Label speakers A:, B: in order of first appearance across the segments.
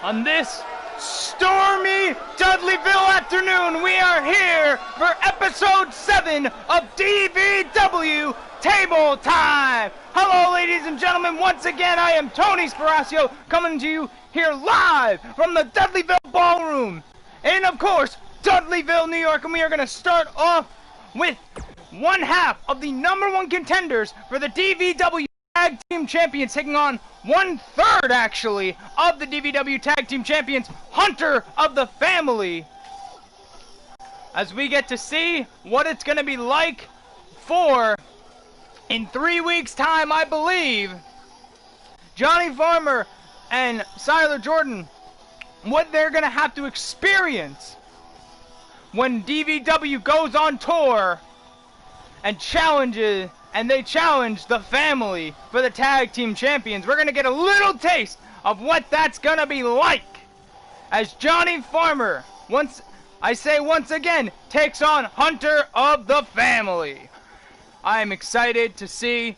A: On this stormy Dudleyville afternoon, we are here for episode 7 of DVW Table Time. Hello, ladies and gentlemen. Once again, I am Tony Sparacio, coming to you here live from the Dudleyville Ballroom in, of course, Dudleyville, New York. And we are going to start off with one half of the #1 contenders for the DVW Tag Team Champions, taking on 1/3, actually, of the DVW Tag Team Champions, Hunter of the Family. As we get to see what it's going to be like for, in 3 weeks' time, I believe, Johnny Farmer and Siler Jordan, what they're going to have to experience when DVW goes on tour and they challenge the Family for the Tag Team Champions. We're going to get a little taste of what that's going to be like as Johnny Farmer, once again, takes on Hunter of the Family. I am excited to see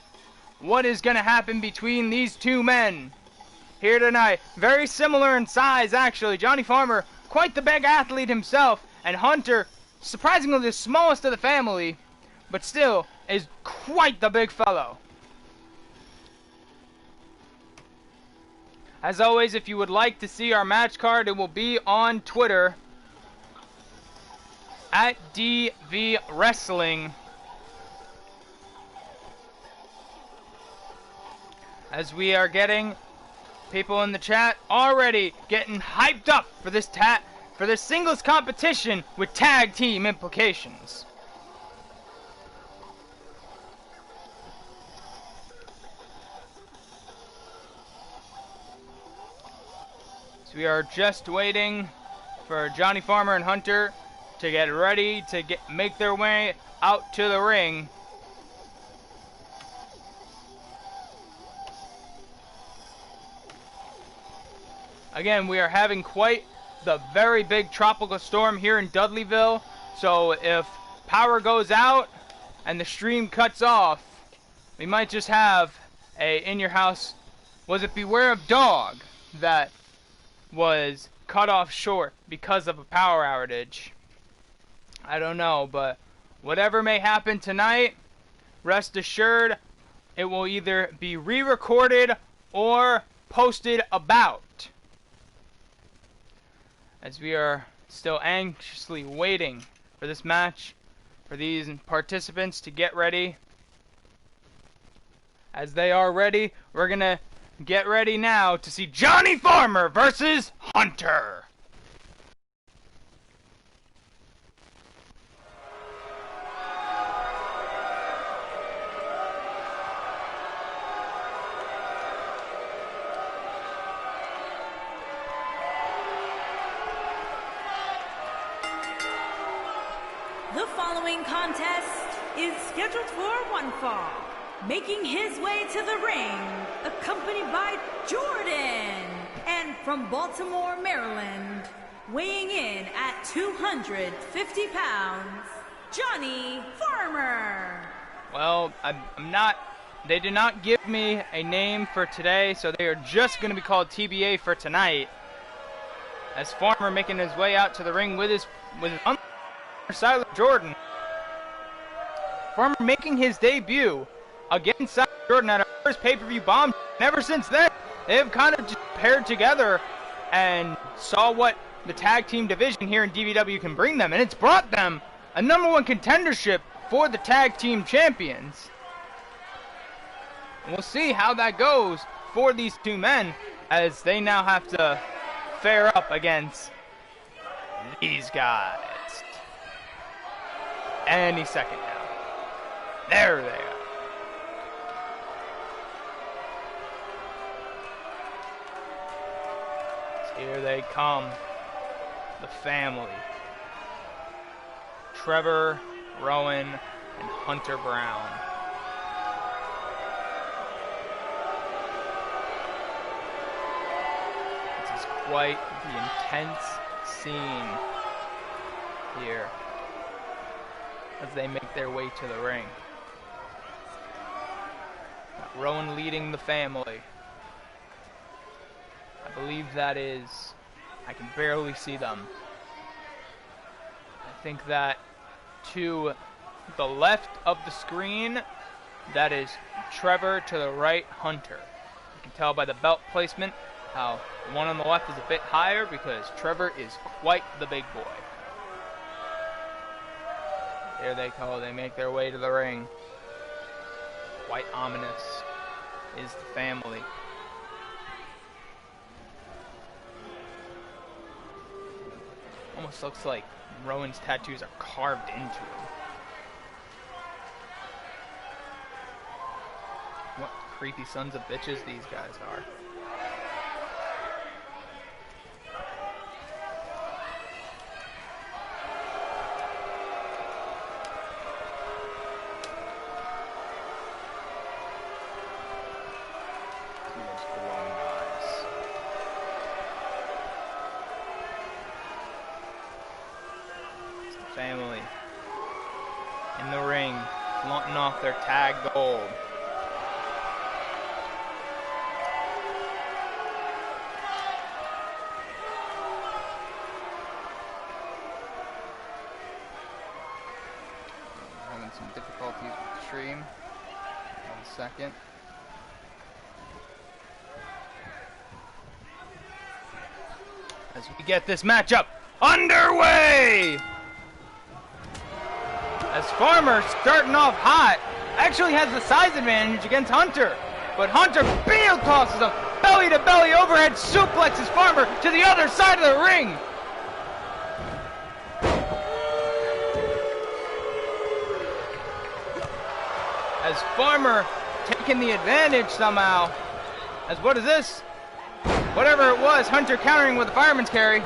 A: what is going to happen between these two men here tonight. Very similar in size, actually. Johnny Farmer, quite the big athlete himself, and Hunter, surprisingly the smallest of the family, but still is quite the big fellow. As always, if you would like to see our match card, it will be on Twitter at DV Wrestling. As we are getting people in the chat already getting hyped up for this singles competition with tag team implications. We are just waiting for Johnny Farmer and Hunter to get ready to make their way out to the ring. Again, we are having quite the very big tropical storm here in Dudleyville, so if power goes out and the stream cuts off, we might just have a in your house, was it Beware of Dog, that was cut off short because of a power outage. I don't know, but whatever may happen tonight, rest assured it will either be re-recorded or posted about, as we are still anxiously waiting for this match, for these participants to get ready. As they are ready, we're gonna get ready now to see Johnny Farmer versus Hunter.
B: The following contest is scheduled for one fall. Making his way to the ring, accompanied by Jordan, and from Baltimore, Maryland, weighing in at 250 pounds, Johnny Farmer.
A: Well, they did not give me a name for today, so they are just going to be called TBA for tonight. As Farmer making his way out to the ring with his Siler Jordan. Farmer making his debut against Siler Jordan at our first pay-per-view bomb. And ever since then, they've kind of just paired together and saw what the tag team division here in DVW can bring them. And it's brought them a #1 contendership for the tag team champions. And we'll see how that goes for these two men as they now have to fare up against these guys. Any second now. There they are. Here they come, the Family. Trevor, Rowan, and Hunter Brown. This is quite the intense scene here as they make their way to the ring. Got Rowan leading the Family. believe that is, I can barely see them. I think that to the left of the screen, that is Trevor, to the right, Hunter. You can tell by the belt placement how the one on the left is a bit higher because Trevor is quite the big boy. Here they go, they make their way to the ring. Quite ominous is the family. Almost looks like Rowan's tattoos are carved into him. What creepy sons of bitches these guys are. Family in the ring, flaunting off their tag gold. Having some difficulties with the stream. 1 second. As we get this matchup underway! As Farmer, starting off hot, actually has the size advantage against Hunter. But Hunter field tosses him, belly to belly overhead suplexes Farmer to the other side of the ring. As Farmer taking the advantage somehow. As what is this? Whatever it was, Hunter countering with a fireman's carry.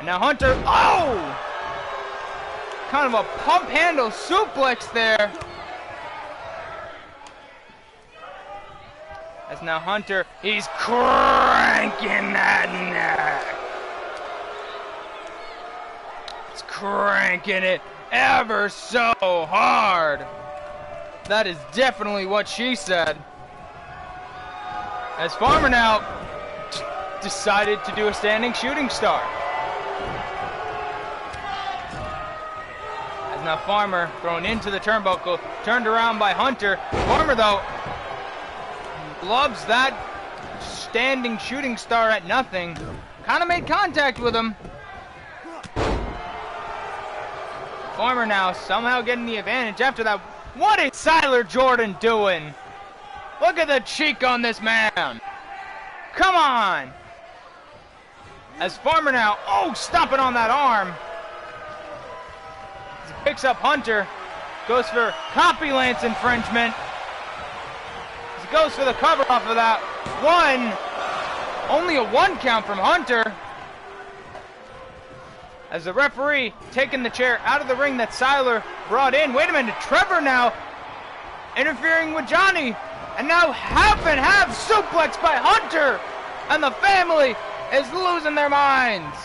A: Now Hunter, oh! Kind of a pump handle suplex there. As now Hunter, he's cranking that neck. He's cranking it ever so hard. That is definitely what she said. As Farmer now decided to do a standing shooting star. Now Farmer thrown into the turnbuckle, turned around by Hunter. Farmer though loves that standing shooting star at nothing. Kind of made contact with him. Farmer now somehow getting the advantage after that. What is Siler Jordan doing? Look at the cheek on this man. Come on. As Farmer now, oh, stomping on that arm. Picks up Hunter, goes for copy lance infringement. He goes for the cover off of that. Only a 1 count from Hunter. As the referee taking the chair out of the ring that Siler brought in. Wait a minute, Trevor now interfering with Johnny. And now half and half suplex by Hunter. And the family is losing their minds.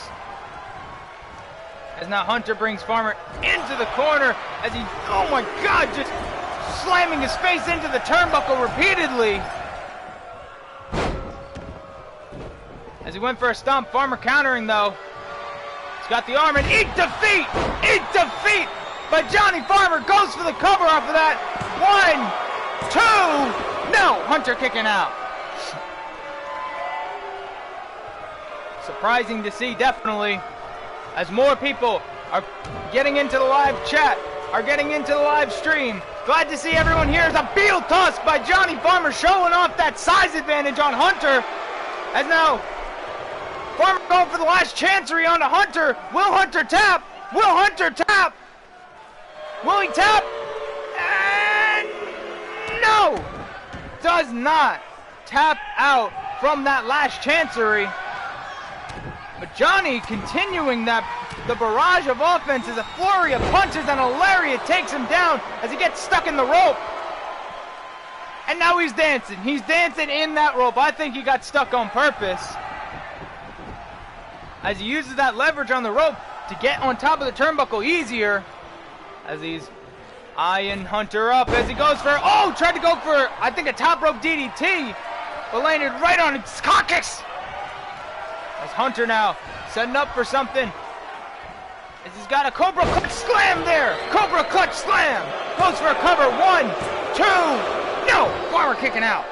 A: As now Hunter brings Farmer into the corner as he, oh my God, just slamming his face into the turnbuckle repeatedly. As he went for a stomp, Farmer countering though. He's got the arm and eat defeat! Eat defeat! But Johnny Farmer goes for the cover off of that. 1, 2, no! Hunter kicking out. Surprising to see, definitely. As more people are getting into the live chat, are getting into the live stream. Glad to see everyone here. As a field toss by Johnny Farmer showing off that size advantage on Hunter. As now, Farmer going for the last chancery onto Hunter. Will Hunter tap? Will Hunter tap? Will he tap? And no! Does not tap out from that last chancery. But Johnny continuing the barrage of offense as a flurry of punches and a lariat takes him down as he gets stuck in the rope. And now he's dancing. He's dancing in that rope. I think he got stuck on purpose. As he uses that leverage on the rope to get on top of the turnbuckle easier. As he's eyeing Hunter up as he goes for, oh, tried to go for, I think, a top rope DDT, but landed right on his coccyx. As Hunter now setting up for something. As he's got a Cobra Clutch Slam there. Cobra Clutch Slam. Goes for a cover. 1, 2. No! Farmer kicking out.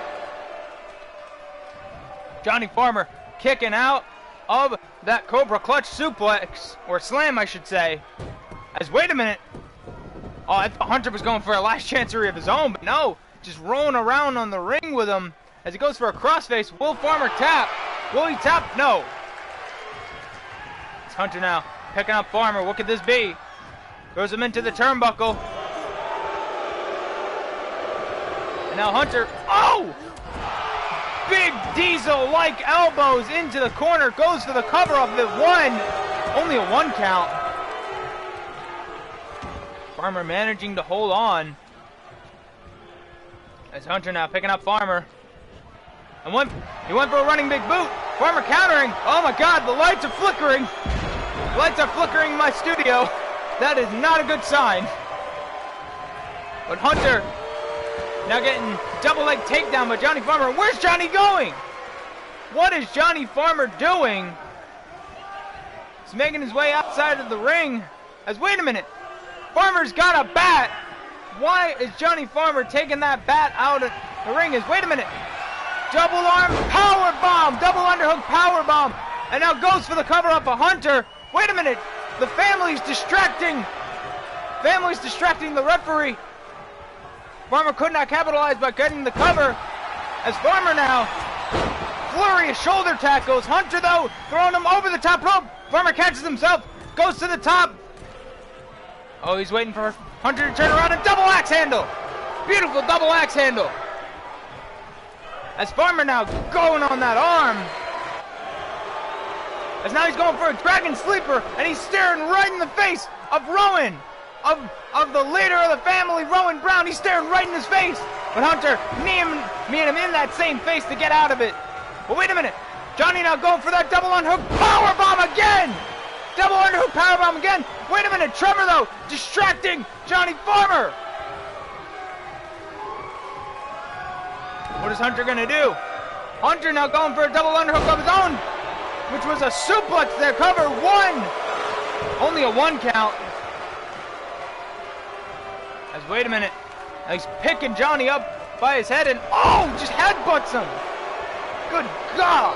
A: Johnny Farmer kicking out of that Cobra Clutch suplex. Or slam, I should say. As, wait a minute. Oh, I thought Hunter was going for a last chancery of his own. But no. Just rolling around on the ring with him. As he goes for a crossface. Will Farmer tap? Will he tap? No. It's Hunter now. Picking up Farmer. What could this be? Throws him into the turnbuckle. And now Hunter. Oh! Big Diesel-like elbows into the corner. Goes for the cover of the 1. Only a 1 count. Farmer managing to hold on. As Hunter now picking up Farmer. And he went for a running big boot. Farmer countering. Oh my God, the lights are flickering. Lights are flickering in my studio. That is not a good sign. But Hunter now getting double leg takedown by Johnny Farmer. Where's Johnny going? What is Johnny Farmer doing? He's making his way outside of the ring. As, wait a minute. Farmer's got a bat. Why is Johnny Farmer taking that bat out of the ring? As, wait a minute. Double arm power bomb. Double underhook power bomb. And now goes for the cover up of Hunter. Wait a minute! The family's distracting! Family's distracting the referee! Farmer could not capitalize by getting the cover. As Farmer now, flurry of shoulder tackles. Hunter, though, throwing him over the top rope. Farmer catches himself, goes to the top. Oh, he's waiting for Hunter to turn around and double axe handle. Beautiful double axe handle. As Farmer now going on that arm. As now he's going for a dragon sleeper, and he's staring right in the face of Rowan, of the leader of the family, Rowan Brown. He's staring right in his face, but Hunter meeting him in that same face to get out of it. But wait a minute, Johnny now going for that double unhook power bomb again. Double underhook power bomb again. Wait a minute, Trevor though distracting Johnny Farmer. What is Hunter gonna do? Hunter now going for a double underhook of his own, which was a suplex there, cover 1. Only a 1 count. As, wait a minute. Now he's picking Johnny up by his head and, oh, just headbutts him. Good God.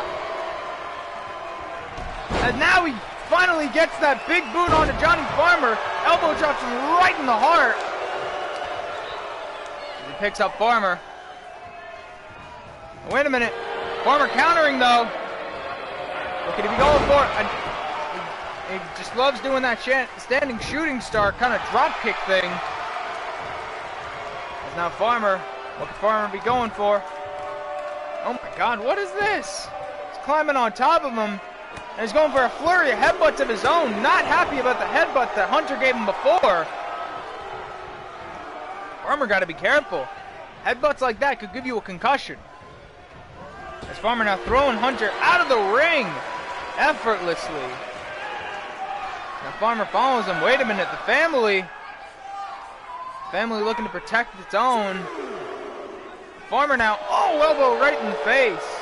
A: And now he finally gets that big boot onto Johnny Farmer. Elbow drops him right in the heart. He picks up Farmer. Wait a minute. Farmer countering though. What could he be going for? He just loves doing that standing shooting star kind of drop kick thing. As now Farmer, what could Farmer be going for? Oh my God, what is this? He's climbing on top of him, and he's going for a flurry of headbutts of his own. Not happy about the headbutt that Hunter gave him before. Farmer got to be careful. Headbutts like that could give you a concussion. As Farmer now throwing Hunter out of the ring effortlessly. Now Farmer follows him. Wait a minute, the family looking to protect its own. Farmer now, oh, elbow right in the face.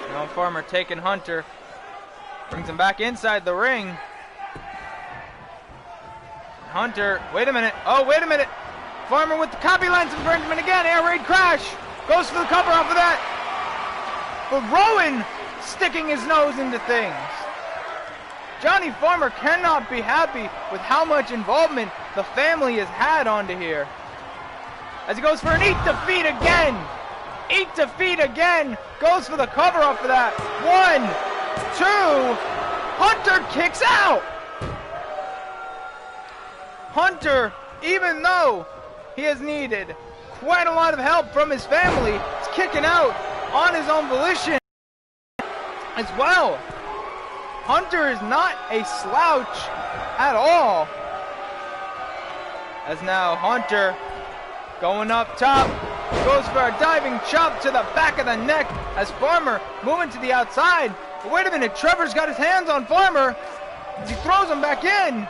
A: Now Farmer taking Hunter, brings him back inside the ring. Hunter, wait a minute, oh, wait a minute. Farmer with the copy lens infringement again, air raid crash. Goes for the cover off of that. But Rowan sticking his nose into things. Johnny Farmer cannot be happy with how much involvement the family has had onto here. As he goes for an eat defeat again. Eat defeat again. Goes for the cover off of that. 1, 2. Hunter kicks out. Hunter, even though he has needed quite a lot of help from his family, is kicking out on his own volition as well. Hunter is not a slouch at all. As now Hunter going up top, goes for a diving chop to the back of the neck as Farmer moving to the outside. But wait a minute, Trevor's got his hands on Farmer as he throws him back in.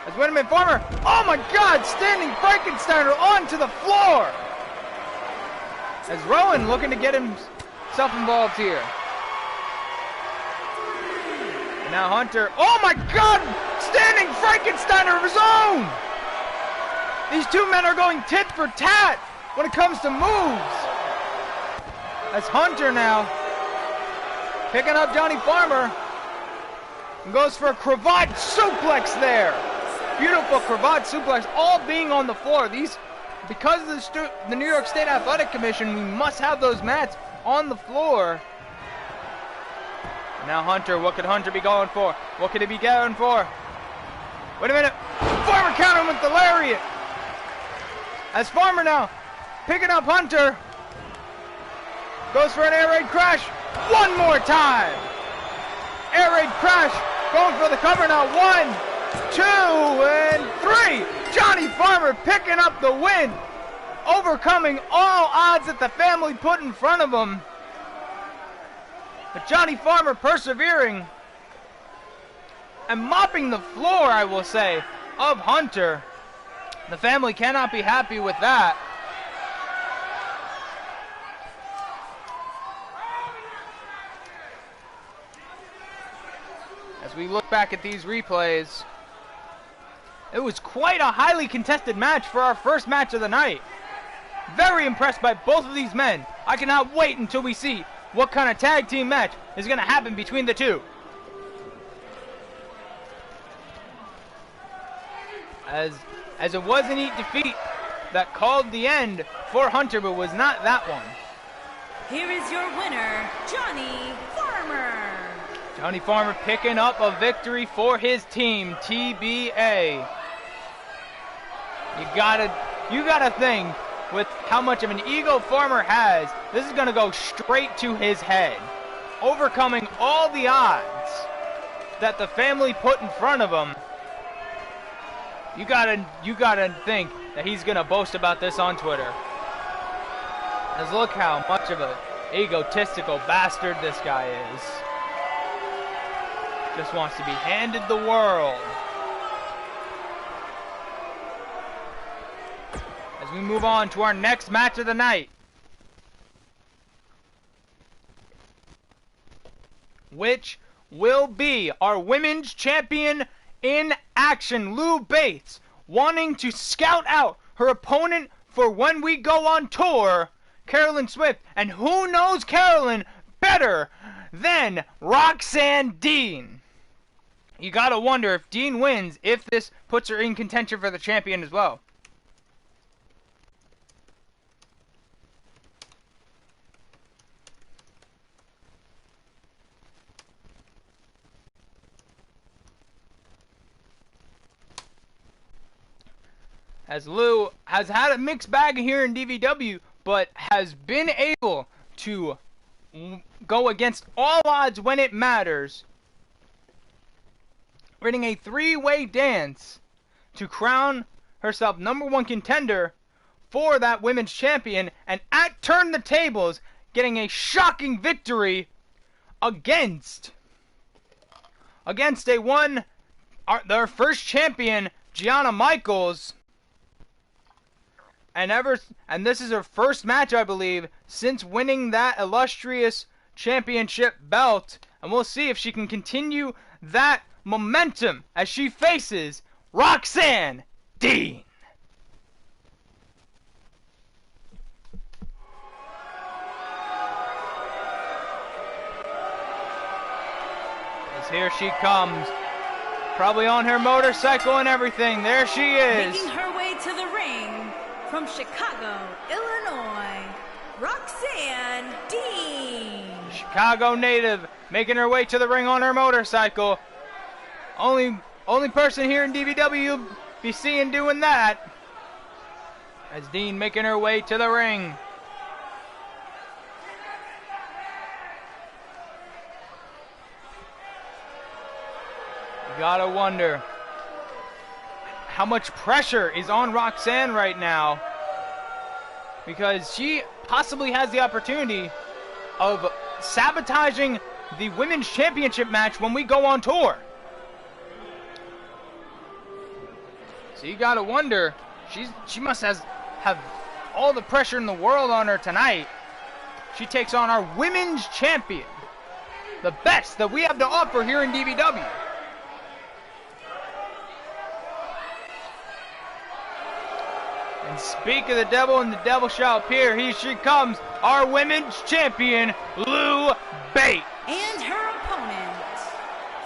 A: As Winneman Farmer, oh my God, standing Frankensteiner onto the floor. As Rowan looking to get himself involved here. And now Hunter, oh my God, standing Frankensteiner of his own. These two men are going tit for tat when it comes to moves. As Hunter now picking up Johnny Farmer and goes for a cravat suplex there. Beautiful cravat suplex, all being on the floor. These, because of the New York State Athletic Commission, we must have those mats on the floor. Now Hunter, what could Hunter be going for? What could he be going for? Wait a minute. Farmer countering with the lariat. As Farmer now picking up Hunter. Goes for an air raid crash. One more time. Air raid crash. Going for the cover now. 1, 2, and 3. Johnny Farmer picking up the win. Overcoming all odds that the family put in front of him. But Johnny Farmer persevering and mopping the floor, I will say, of Hunter. The family cannot be happy with that. As we look back at these replays, it was quite a highly contested match for our first match of the night. Very impressed by both of these men. I cannot wait until we see what kind of tag team match is going to happen between the two. As it was a neat defeat that called the end for Hunter, but was not that one.
B: Here is your winner, Johnny Farmer.
A: Johnny Farmer picking up a victory for his team, TBA. You gotta think, with how much of an ego Farmer has, this is gonna go straight to his head. Overcoming all the odds that the family put in front of him. You gotta think that he's gonna boast about this on Twitter. As look how much of a egotistical bastard this guy is. Just wants to be handed the world. As we move on to our next match of the night, which will be our women's champion in action, Lou Bates, wanting to scout out her opponent for when we go on tour, Carolyn Swift. And who knows Carolyn better than Roxanne Dean? You gotta wonder if Dean wins, if this puts her in contention for the champion as well. As Lou has had a mixed bag here in DVW, but has been able to go against all odds when it matters, winning a three-way dance to crown herself #1 contender for that women's champion, and at Turn the Tables, getting a shocking victory against their first champion, Gianna Michaels. And this is her first match, I believe, since winning that illustrious championship belt. And we'll see if she can continue that momentum as she faces Roxanne Dean. As here she comes, probably on her motorcycle and everything. There she is.
B: Making her way to the ring from Chicago, Illinois, Roxanne Dean.
A: Chicago native, making her way to the ring on her motorcycle. Only person here in DVW you'll be seeing doing that. As Dean making her way to the ring. You gotta wonder how much pressure is on Roxanne right now, because she possibly has the opportunity of sabotaging the women's championship match when we go on tour. So you gotta wonder, she must have all the pressure in the world on her tonight. She takes on our women's champion, the best that we have to offer here in DVW. And speak of the devil, and the devil shall appear. Here she comes, our women's champion, Lou Bates.
B: And her opponent,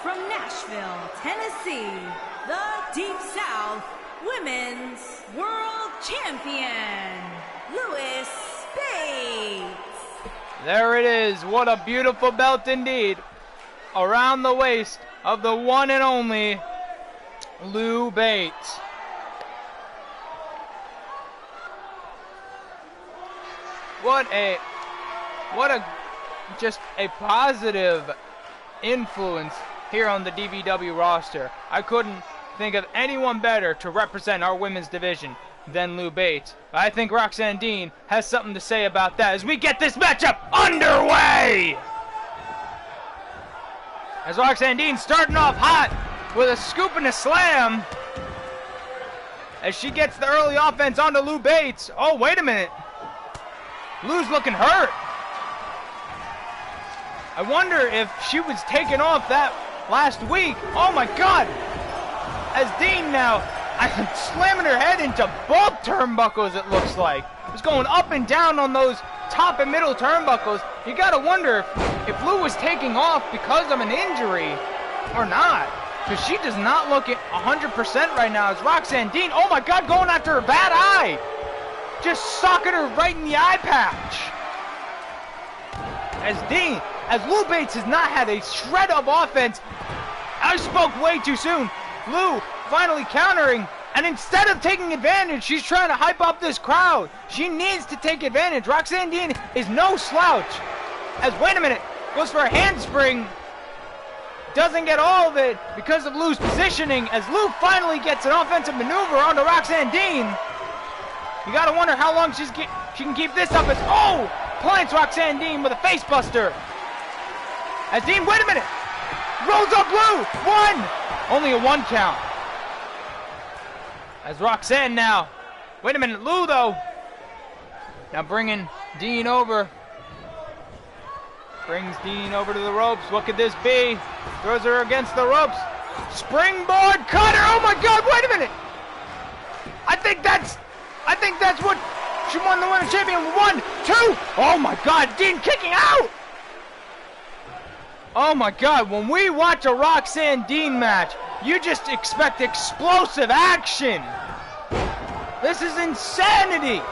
B: from Nashville, Tennessee, the Deep South Women's World Champion, Louis Bates.
A: There it is. What a beautiful belt indeed. Around the waist of the one and only Lou Bates. What a just a positive influence here on the DVW roster. I couldn't think of anyone better to represent our women's division than Lou Bates. But I think Roxanne Dean has something to say about that as we get this matchup underway. As Roxanne Dean starting off hot with a scoop and a slam. As she gets the early offense onto Lou Bates. Oh, wait a minute. Lou's looking hurt. I wonder if she was taken off that last week. Oh my God. As Dean now slamming her head into both turnbuckles, it looks like. It's going up and down on those top and middle turnbuckles. You gotta wonder if Lou was taking off because of an injury or not. Because she does not look at 100% right now. As Roxanne Dean, oh my God, going after her bad eye. Just socking her right in the eye patch. As Lou Bates has not had a shred of offense. I spoke way too soon. Lou finally countering, and instead of taking advantage, she's trying to hype up this crowd. She needs to take advantage. Roxanne Dean is no slouch. As, wait a minute, goes for a handspring. Doesn't get all of it because of Lou's positioning. As Lou finally gets an offensive maneuver onto Roxanne Dean. You gotta wonder how long she can keep this up as, oh, plants Roxanne Dean with a face buster. As Dean, wait a minute, rolls up Lou, one, only a 1 count. As Roxanne now, wait a minute, Lou though, now bringing Dean over. Brings Dean over to the ropes. What could this be? Throws her against the ropes. Springboard cutter. Oh my God! Wait a minute. I think that's what she won the women's champion. 1, 2. Oh my God! Dean kicking out. Oh my God! When we watch a Roxanne Dean match, you just expect explosive action. This is insanity.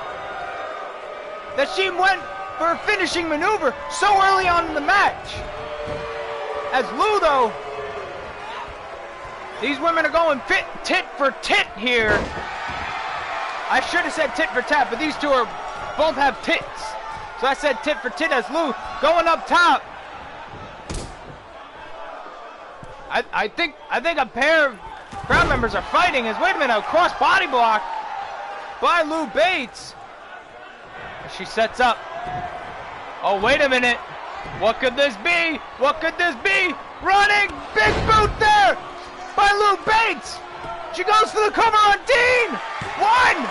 A: That she went for a finishing maneuver so early on in the match. As Lou, though, these women are going tit for tit here. I should have said tit for tat, but these two both have tits. So I said tit for tit as Lou going up top. I think a pair of crowd members are fighting. As, wait a minute, a cross body block by Lou Bates. She sets up. Oh, wait a minute. What could this be? What could this be? Running big boot there by Lou Bates. She goes for the cover on Dean. 1,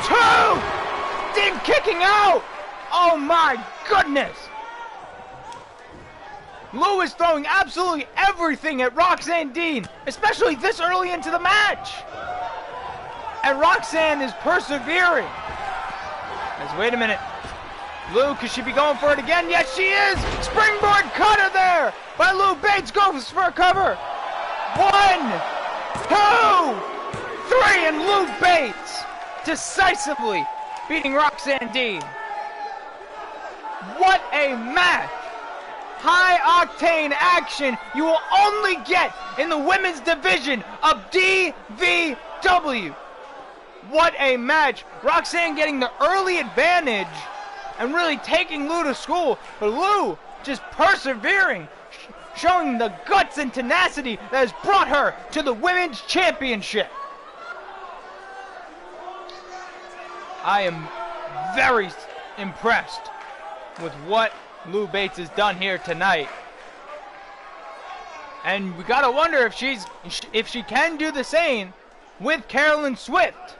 A: 2. Dean kicking out. Oh my goodness. Lou is throwing absolutely everything at Roxanne Dean, especially this early into the match. And Roxanne is persevering. As, wait a minute. Lou, could she be going for it again? Yes, she is! Springboard cutter there by Lou Bates. Goes for a cover. 1, 2, 3, and Lou Bates decisively beating Roxanne Dean. What a match! High-octane action you will only get in the women's division of DVW. What a match! Roxanne getting the early advantage and really taking Lou to school, but Lou just persevering, showing the guts and tenacity that has brought her to the women's championship. I am very impressed with what Lou Bates has done here tonight. And we gotta wonder if she can do the same with Carolyn Swift.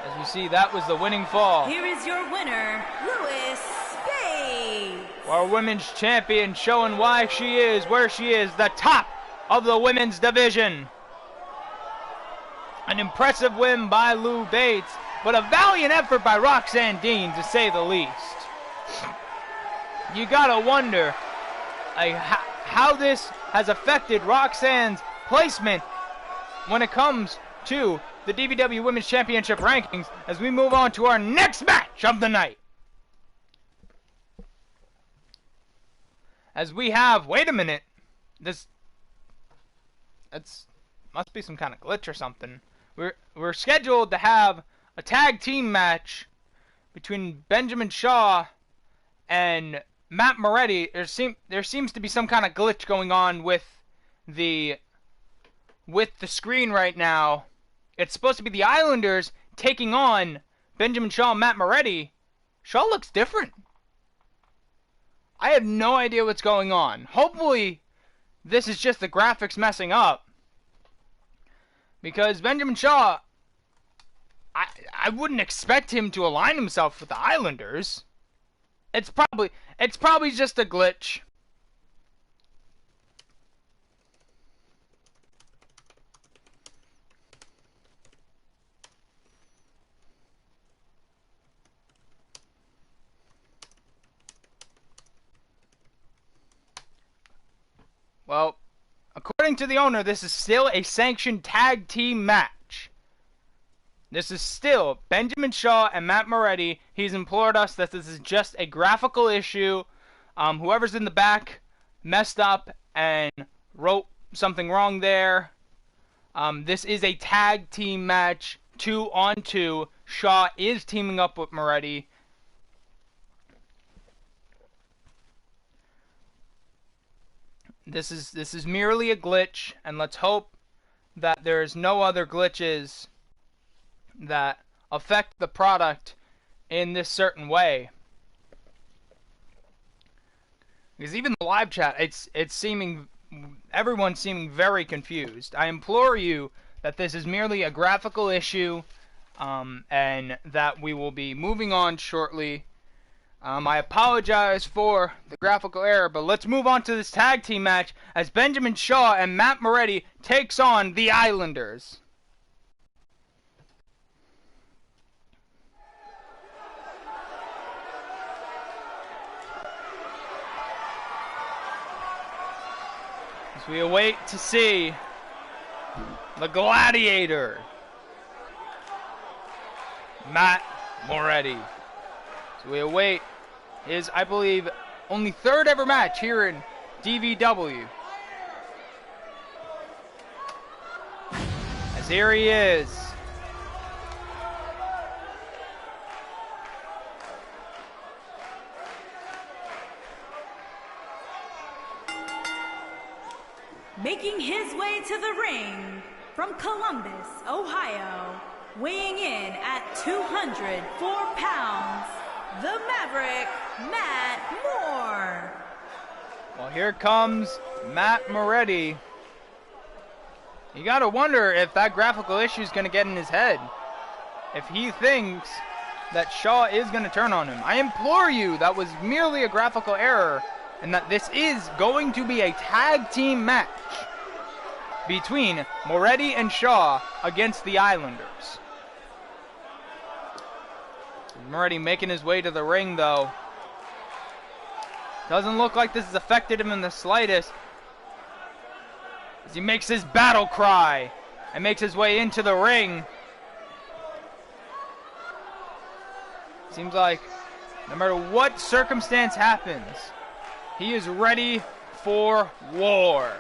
A: As we see, that was the winning fall.
B: Here is your winner, Louis Bates.
A: Our women's champion, showing why she is where she is, the top of the women's division. An impressive win by Lou Bates, but a valiant effort by Roxanne Dean, to say the least. You gotta wonder how this has affected Roxanne's placement when it comes to the DVW Women's Championship rankings as we move on to our next match of the night. As we have, wait a minute, that's must be some kind of glitch or something. We're scheduled to have a tag team match between Benjamin Shaw and Matt Moretti. There seems to be some kind of glitch going on with the screen right now. It's supposed to be the Islanders taking on Benjamin Shaw and Matt Moretti. Shaw looks different. I have no idea what's going on. Hopefully, this is just the graphics messing up. Because Benjamin Shaw, I wouldn't expect him to align himself with the Islanders. It's probably just a glitch. Well, according to the owner, this is still a sanctioned tag team match. This is still Benjamin Shaw and Matt Moretti. He's implored us that this is just a graphical issue. Whoever's in the back messed up and wrote something wrong there. This is a tag team match, 2-on-2. Shaw is teaming up with Moretti. This is merely a glitch, and let's hope that there's no other glitches that affect the product in this certain way. Because even the live chat, everyone's seeming very confused. I implore you that this is merely a graphical issue, and that we will be moving on shortly. I apologize for the graphical error, but let's move on to this tag team match as Benjamin Shaw and Matt Moretti takes on the Islanders. As we await to see the Gladiator, Matt Moretti. So we await his, I believe, only third ever match here in DVW. As here he is.
B: Making his way to the ring from Columbus, Ohio, weighing in at 204 pounds, the Maverick, Matt Moore.
A: Well, here comes Matt Moretti. You gotta wonder if that graphical issue is gonna get in his head. If he thinks that Shaw is gonna turn on him. I implore you, that was merely a graphical error, and that this is going to be a tag team match between Moretti and Shaw against the Islanders. Moretti making his way to the ring, though. Doesn't look like this has affected him in the slightest, as he makes his battle cry and makes his way into the ring. Seems like no matter what circumstance happens, he is ready for war.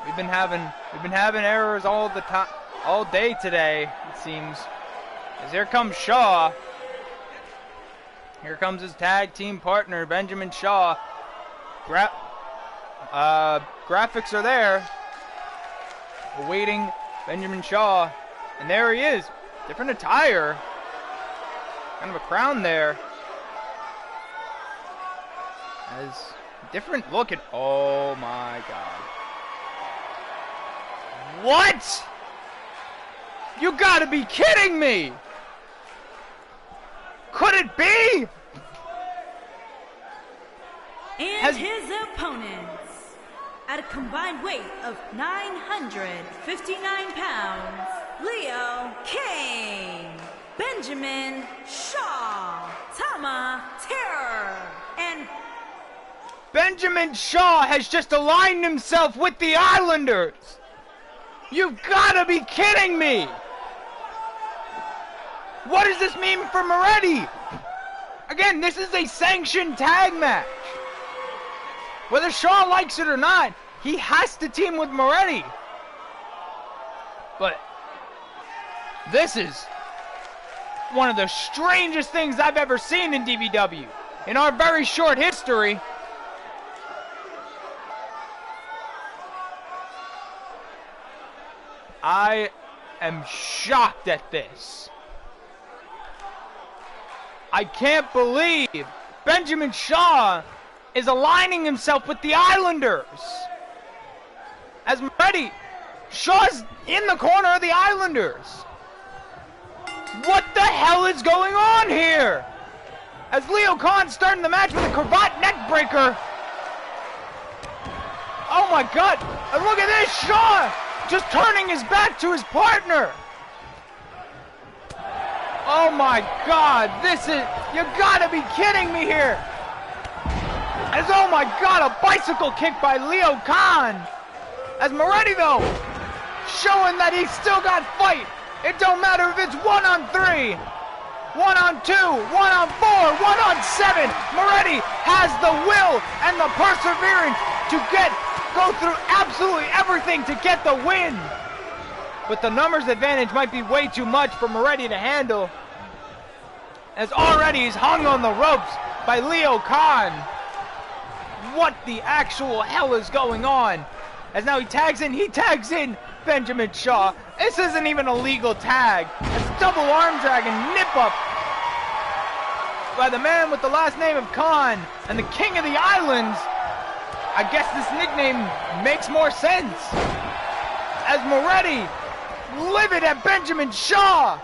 A: We've been having errors all the time, all day today, it seems. As here comes Shaw. Here comes his tag team partner, Benjamin Shaw. Graphics are there. Awaiting Benjamin Shaw And there he is. Different attire. Kind of a crown there. As different look at. Oh my God. What? You gotta be kidding me! Could it be?
B: And his opponents, at a combined weight of 959 pounds, Leo King, Benjamin Shaw, Tama Terror, and
A: Benjamin Shaw has just aligned himself with the Islanders. You've gotta be kidding me! What does this mean for Moretti? Again, this is a sanctioned tag match. Whether Shaw likes it or not, he has to team with Moretti. But this is one of the strangest things I've ever seen in DVW. In our very short history. I am shocked at this. I can't believe Benjamin Shaw is aligning himself with the Islanders. As Moretti, Shaw's in the corner of the Islanders. What the hell is going on here? As Leo Khan's starting the match with a cravat neck breaker. Oh my God, and look at this, Shaw just turning his back to his partner. Oh my God, this is, you gotta be kidding me here. As, oh my God, a bicycle kick by Leo Khan. As Moretti though, showing that he's still got fight. It don't matter if it's 1-on-3, 1-on-2, 1-on-4, 1-on-7. Moretti has the will and the perseverance to go through absolutely everything to get the win. But the numbers advantage might be way too much for Moretti to handle. As already he's hung on the ropes by Leo Khan. What the actual hell is going on? As now he tags in Benjamin Shaw. This isn't even a legal tag. It's double arm drag and nip up by the man with the last name of Khan and the King of the Islands. I guess this nickname makes more sense. As Moretti, livid at Benjamin Shaw,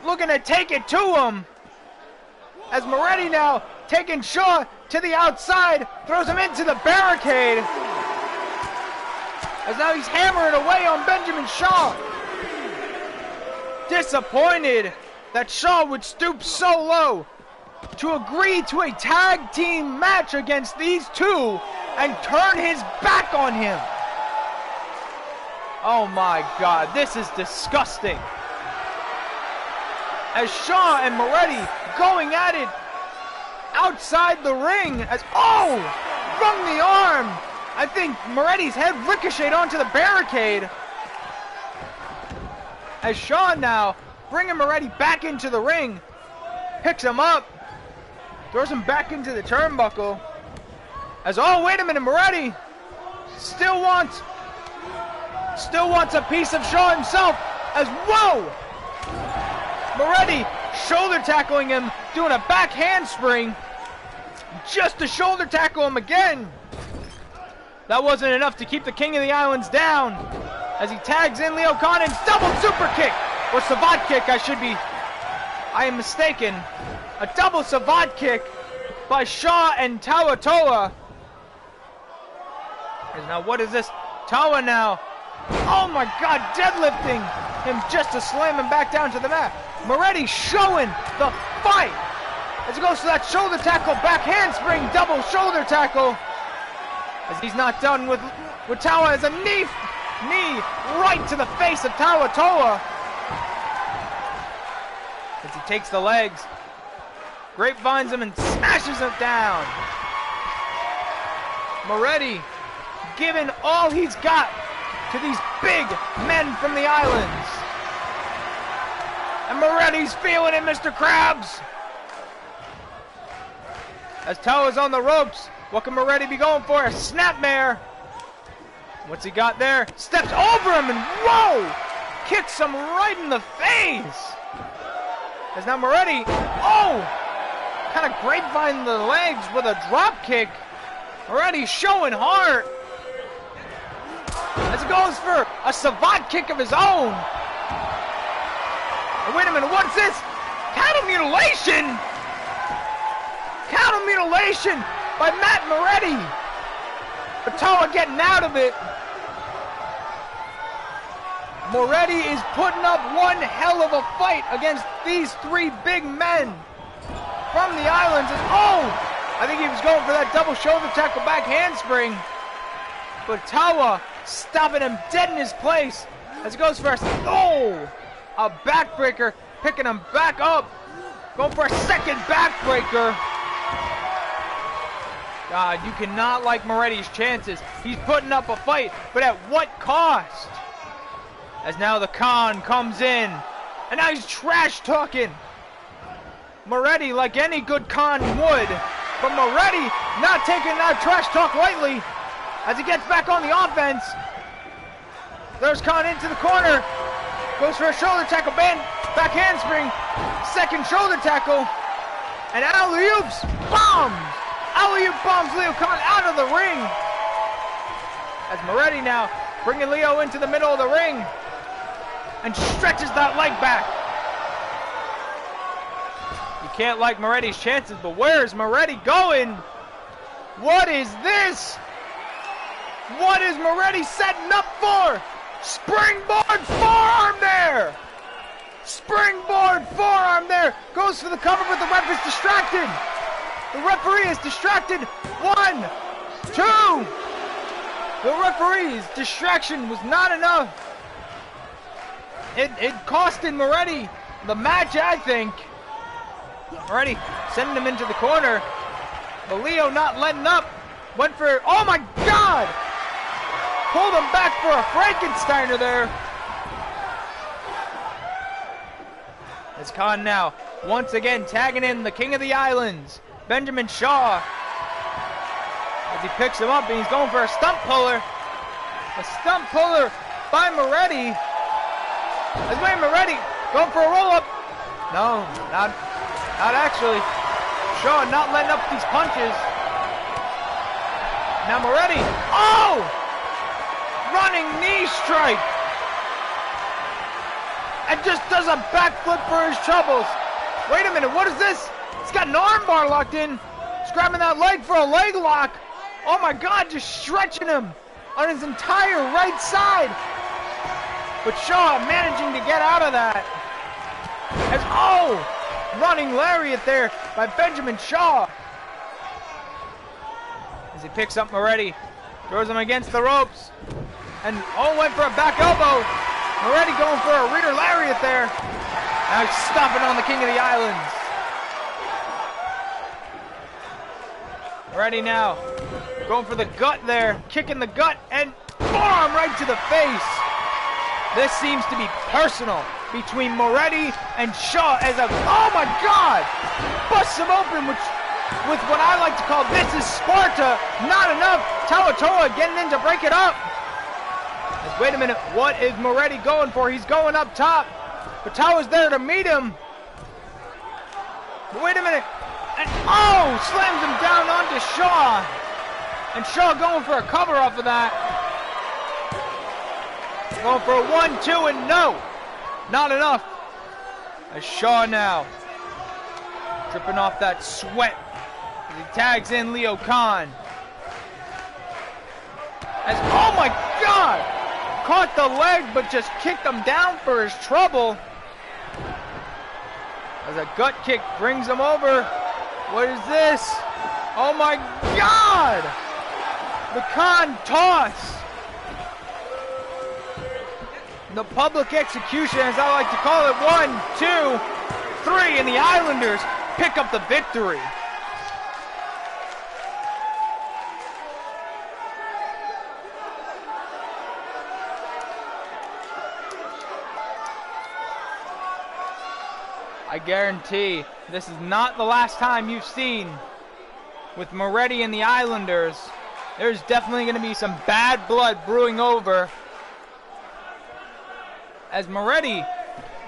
A: looking to take it to him. As Moretti now taking Shaw to the outside, throws him into the barricade. As now he's hammering away on Benjamin Shaw. Disappointed that Shaw would stoop so low to agree to a tag team match against these two and turn his back on him. Oh my God, this is disgusting. As Shaw and Moretti going at it outside the ring as, oh, from the arm. I think Moretti's head ricocheted onto the barricade. As Shaw now bringing Moretti back into the ring, picks him up, throws him back into the turnbuckle. As, oh, wait a minute, Moretti still wants a piece of Shaw himself. As, whoa! Moretti shoulder tackling him, doing a back handspring, just to shoulder tackle him again. That wasn't enough to keep the King of the Islands down. As he tags in Leo Khan and double super kick, or savate kick, I am mistaken. A double savate kick by Shaw and Tawa Toa. Now what is this? Tawa now, oh my God, deadlifting him just to slam him back down to the mat. Moretti showing the fight as he goes to that shoulder tackle, back handspring, double shoulder tackle. As he's not done with Tawa, as a knee right to the face of Tawa Toa. As he takes the legs, grapevines him and smashes him down. Moretti giving all he's got to these big men from the islands. And Moretti's feeling it, Mr. Krabs. As Tawa's on the ropes, what can Moretti be going for? A snapmare. What's he got there? Steps over him and whoa! kicks him right in the face. As now Moretti, kind of grapevine the legs with a drop kick. Moretti showing heart. As he goes for a savant kick of his own. And wait a minute, what's this? Cattle mutilation! Cattle mutilation by Matt Moretti. Batoa getting out of it. Moretti is putting up one hell of a fight against these three big men from the islands. And I think he was going for that double shoulder tackle back handspring. Batoa stopping him dead in his place as he goes for a backbreaker, picking him back up. Going for a second backbreaker. God, you cannot like Moretti's chances. He's putting up a fight, but at what cost? As now the Khan comes in, and now he's trash talking Moretti like any good Khan would. But Moretti not taking that trash talk lightly as he gets back on the offense. There's Khan into the corner. Goes for a shoulder tackle, back handspring, second shoulder tackle, and alley-oops, bombs! Alley-oop bombs Leo Khan out of the ring. As Moretti now bringing Leo into the middle of the ring and stretches that leg back. You can't like Moretti's chances, but where is Moretti going? What is this? What is Moretti setting up for? Springboard forearm there! Springboard forearm there! Goes for the cover, but the ref is distracted! The referee is distracted! 1, 2! The referee's distraction was not enough. It costed Moretti the match, I think. Moretti sending him into the corner. But Leo not letting up. Went for, oh my God! Pulled him back for a Frankensteiner there. As Khan now, once again, tagging in the King of the Islands, Benjamin Shaw. As he picks him up and he's going for a stump puller. A stump puller by Moretti. As Wayne Moretti going for a roll-up. No, not actually. Shaw not letting up these punches. Now Moretti, running knee strike. And just does a backflip for his troubles. Wait a minute, what is this? He's got an armbar locked in. He's grabbing that leg for a leg lock. Oh my God, just stretching him on his entire right side. But Shaw managing to get out of that. As, running lariat there by Benjamin Shaw. As he picks up Moretti, throws him against the ropes. And went for a back elbow. Moretti going for a reader lariat there. Now he's stomping on the King of the Islands. Moretti now going for the gut there, kicking the gut and forearm right to the face. This seems to be personal between Moretti and Shaw as oh my God, busts him open with what I like to call this is Sparta. Not enough. Tawatoa getting in to break it up. Wait a minute, what is Moretti going for? He's going up top. Batawa's there to meet him. But wait a minute. And slams him down onto Shaw. And Shaw going for a cover off of that. Going for a 1, 2, and no. Not enough. As Shaw now dripping off that sweat as he tags in Leo Khan. As, oh my God! Caught the leg, but just kicked him down for his trouble. As a gut kick brings him over. What is this? Oh my God! The Khan toss. The public execution, as I like to call it. 1, 2, 3, and the Islanders pick up the victory. I guarantee this is not the last time you've seen with Moretti and the Islanders. There's definitely going to be some bad blood brewing over as Moretti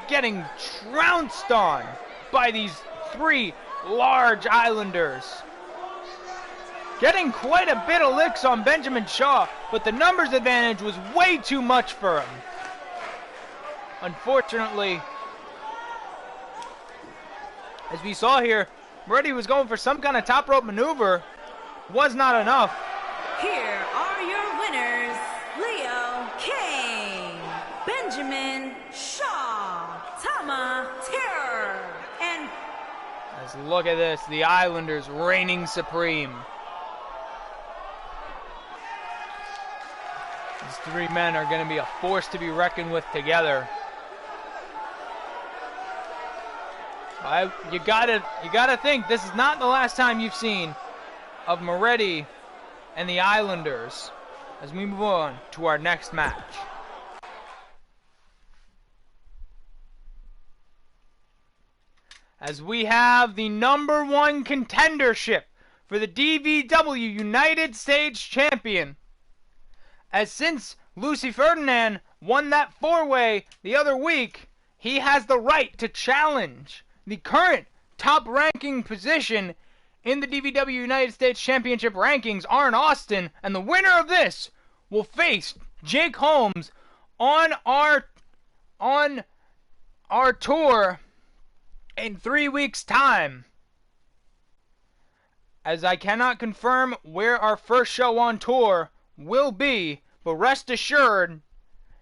A: getting trounced on by these three large Islanders. Getting quite a bit of licks on Benjamin Shaw, but the numbers advantage was way too much for him. Unfortunately, as we saw here, Moretti was going for some kind of top rope maneuver. Was not enough.
B: Here are your winners, Leo Kane, Benjamin Shaw, Tama Terror, and...
A: Let's look at this, the Islanders reigning supreme. These three men are going to be a force to be reckoned with together. You gotta think this is not the last time you've seen of Moretti and the Islanders as we move on to our next match. As we have the #1 contendership for the DVW United States Champion. As since Lucy Ferdinand won that four-way the other week, he has the right to challenge the current top-ranking position in the DVW United States Championship rankings, Arn Austin, and the winner of this will face Jake Holmes on our tour in 3 weeks' time. As I cannot confirm where our first show on tour will be, but rest assured,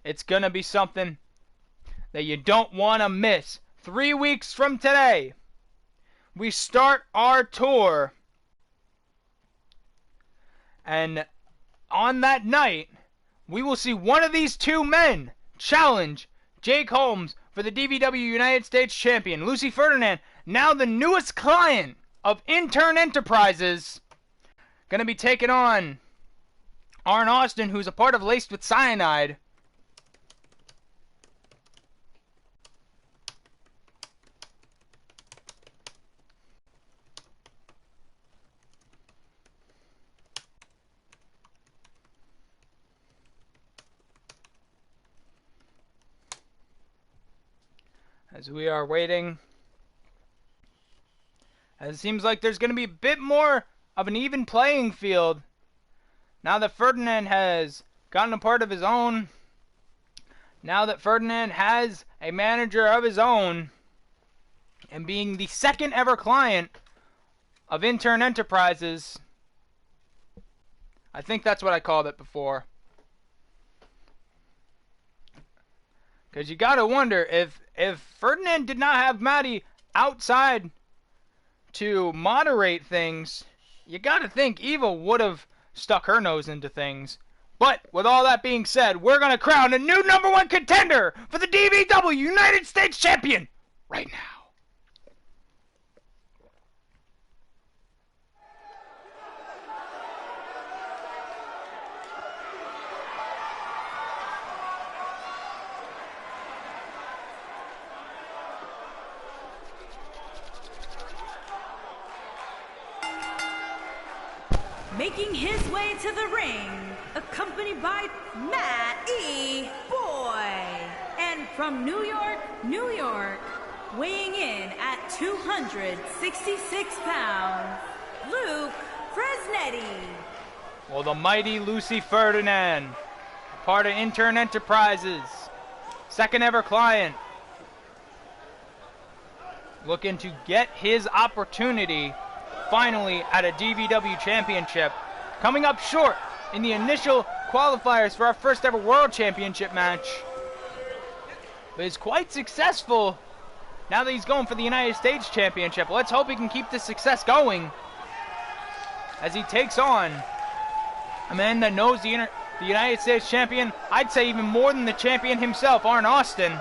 A: it's gonna be something that you don't want to miss. 3 weeks from today, we start our tour. And on that night, we will see one of these two men challenge Jake Holmes for the DVW United States Champion. Lucy Ferdinand, now the newest client of Intern Enterprises, going to be taking on Arn Austin, who's a part of Laced with Cyanide. As we are waiting, as it seems like there's going to be a bit more of an even playing field now that Ferdinand has gotten a part of his own, now that Ferdinand has a manager of his own, and being the second ever client of Intern Enterprises. I think that's what I called it before. Because you got to wonder, if Ferdinand did not have Maddie outside to moderate things, you got to think Eva would have stuck her nose into things. But with all that being said, we're going to crown a new #1 contender for the DVW United States Champion right now.
B: Making his way to the ring, accompanied by Matt E. Boy, and from New York, New York, weighing in at 266 pounds, Luke Fresnetti.
A: Well, the mighty Lucy Ferdinand, part of Intern Enterprises, second ever client, looking to get his opportunity finally at a DVW championship, coming up short in the initial qualifiers for our first ever world championship match, but is quite successful now that he's going for the United States championship. Let's hope he can keep this success going as he takes on a man that knows the United States champion, I'd say even more than the champion himself, Arn Austin.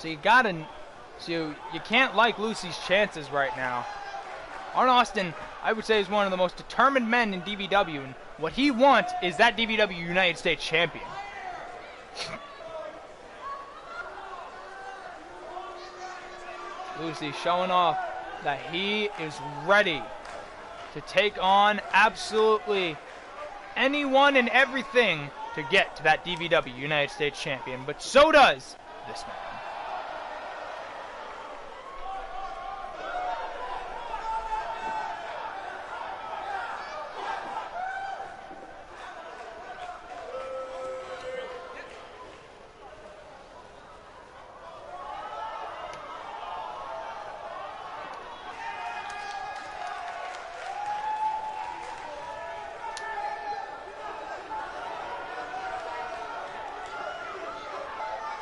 A: So you can't like Lucy's chances right now. Arn Austin, I would say, is one of the most determined men in DVW, and what he wants is that DVW United States champion. Lucy showing off that he is ready to take on absolutely anyone and everything to get to that DVW United States Champion, but so does this man.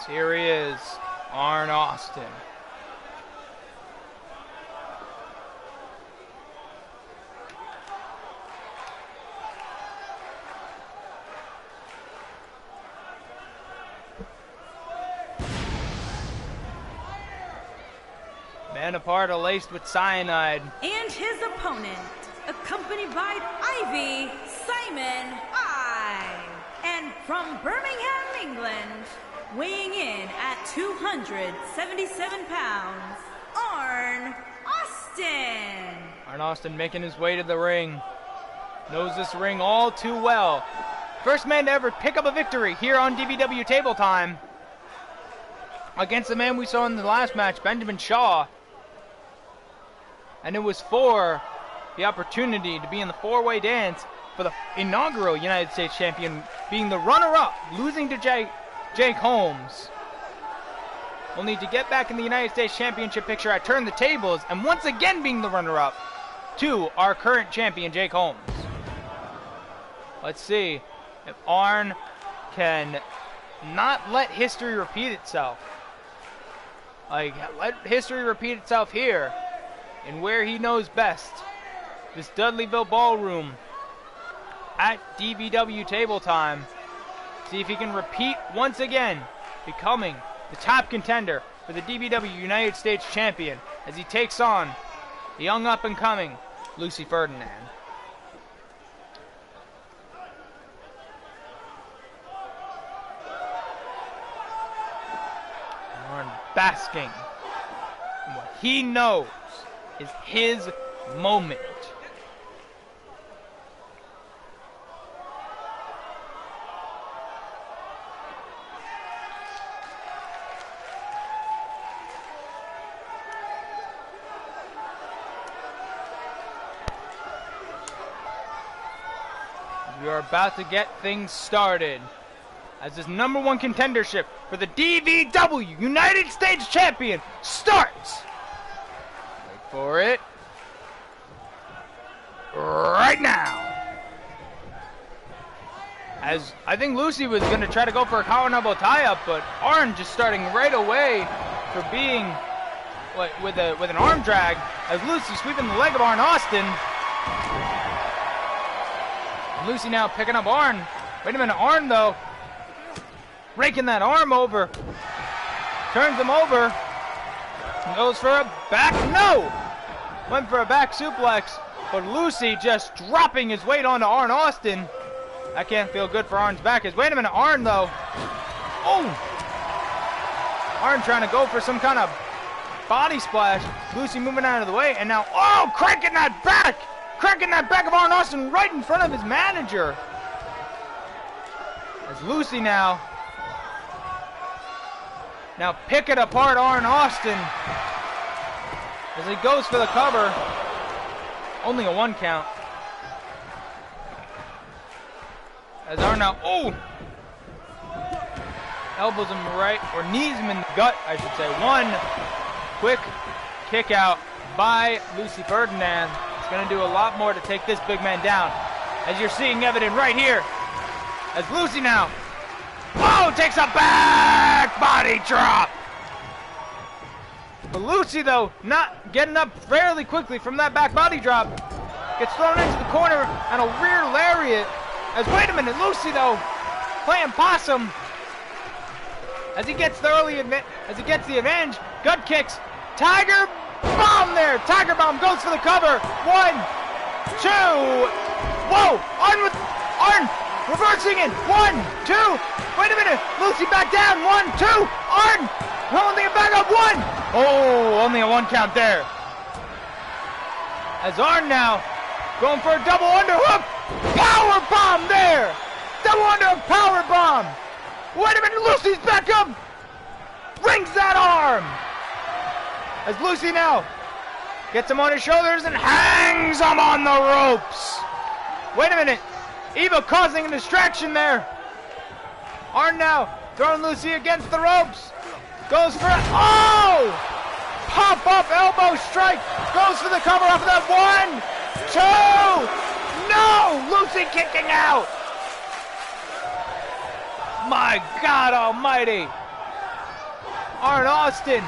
A: Here he is, Arn Austin. Man apart are laced with cyanide.
B: And his opponent, accompanied by Ivy, Simon, and from Birmingham, England, weighing in at 277 pounds, Arn Austin.
A: Arn Austin making his way to the ring. Knows this ring all too well. First man to ever pick up a victory here on DVW Table Time against the man we saw in the last match, Benjamin Shaw. And it was for the opportunity to be in the four-way dance for the inaugural United States Champion, being the runner-up, losing to Jake Holmes. We'll need to get back in the United States Championship picture at Turn the Tables, and once again being the runner-up to our current champion, Jake Holmes. Let's see if Arn can not let history repeat itself. Like, let history repeat itself here, and where he knows best. This Dudleyville Ballroom at DVW Table Time. See if he can repeat once again, becoming the top contender for the DVW United States Champion as he takes on the young up-and-coming Lucy Ferdinand. Arn basking in what he knows is his moment. We are about to get things started as this number one contendership for the DVW United States Champion starts. Wait for it. Right now. As I think Lucy was going to try to go for a collar and elbow tie-up, but Arn just starting right away for being with an arm drag as Lucy sweeping the leg of Arn Austin. Lucy now picking up Arn. Wait a minute, Arn though, raking that arm over. Turns him over. Goes for a back, no! Went for a back suplex, but Lucy just dropping his weight onto Arn Austin. That can't feel good for Arn's back. Wait a minute, Arn though. Oh! Arn trying to go for some kind of body splash. Lucy moving out of the way, and now, oh, cranking that back! Cracking that back of Arn Austin right in front of his manager. As Lucy now picking apart Arn Austin as he goes for the cover. Only a 1 count. As Arn now, oh! Elbows him right, or knees him in the gut, I should say. One quick kick out by Lucy Ferdinand. It's going to do a lot more to take this big man down, as you're seeing evident right here. As Lucy now, oh, takes a back body drop. But Lucy, though, not getting up fairly quickly from that back body drop, gets thrown into the corner and a rear lariat. As, wait a minute, Lucy, though, playing possum. As he gets the advantage, gut kicks, Tiger Bomb there. Tiger Bomb goes for the cover. 1, 2. Whoa! Arn reversing it. 1, 2. Wait a minute. Lucy back down. 1, 2. Arn holding it back up. 1. Oh, only a 1 count there. As Arn now Going for a double underhook. Power bomb there. Double underhook power bomb. Wait a minute, Lucy's back up. Rings that arm. As Lucy now gets him on his shoulders and hangs him on the ropes. Wait a minute. Eva causing a distraction there. Arn now throwing Lucy against the ropes. Goes for it. Oh! Pop-up elbow strike. Goes for the cover off of that. 1, 2. No! Lucy kicking out. My God almighty. Arn Austin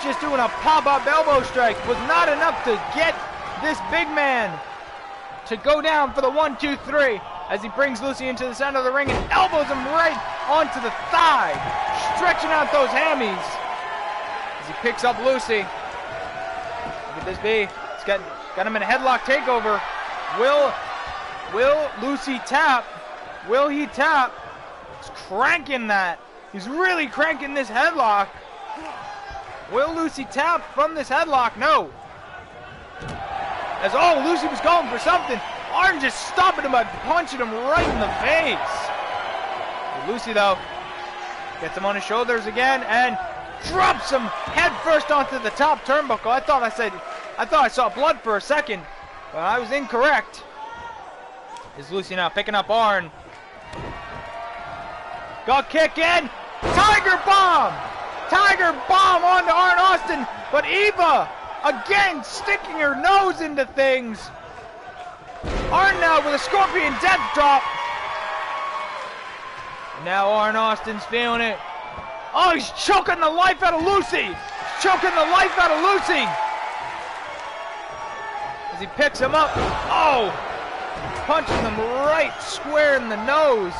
A: just doing a pop-up elbow strike was not enough to get this big man to go down for the 1, 2, 3 as he brings Lucy into the center of the ring and elbows him right onto the thigh, stretching out those hammies as he picks up Lucy. Look at this be. He's got him in a headlock takeover. Will Lucy tap? Will he tap? He's cranking that. He's really cranking this headlock. Will Lucy tap from this headlock? No. As Lucy was going for something. Arn just stopping him by punching him right in the face. Lucy though gets him on his shoulders again and drops him head first onto the top turnbuckle. I thought I saw blood for a second, but I was incorrect. Is Lucy now picking up Arn? Got kick in. Tiger bomb! Tiger bomb onto Arn Austin, but Eva again sticking her nose into things. Arn now with a scorpion death drop. Now Arn Austin's feeling it. Oh, he's choking the life out of Lucy. He's choking the life out of Lucy. As he picks him up. Oh, punching him right square in the nose.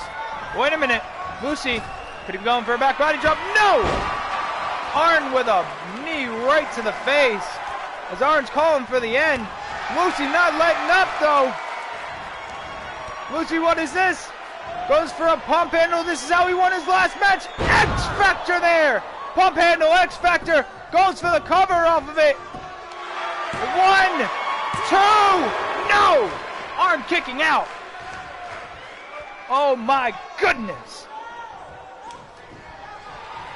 A: Wait a minute. Lucy, could he be going for a back body drop? No! Arn with a knee right to the face. As Arn's calling for the end. Lucy not letting up though. Lucy, what is this? Goes for a pump handle. This is how he won his last match. X Factor there. Pump handle, X Factor. Goes for the cover off of it. 1, 2. No! Arn kicking out. Oh my goodness.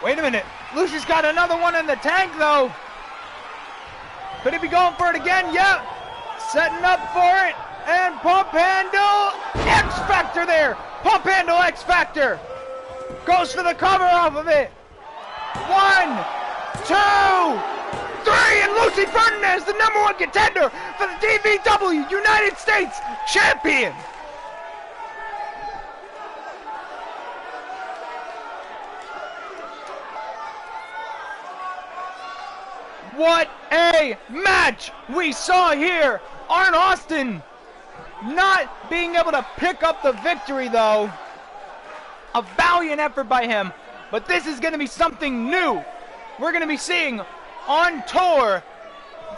A: Wait a minute. Lucy's got another one in the tank though. Could he be going for it again? Yep. Setting up for it. And pump handle. X Factor there. Pump handle X Factor. Goes for the cover off of it. 1, 2, 3. And Lucy Ferdinand is the #1 contender for the DVW United States Champion. What a match we saw here. Arn Austin not being able to pick up the victory though. A valiant effort by him. But this is going to be something new. We're going to be seeing on tour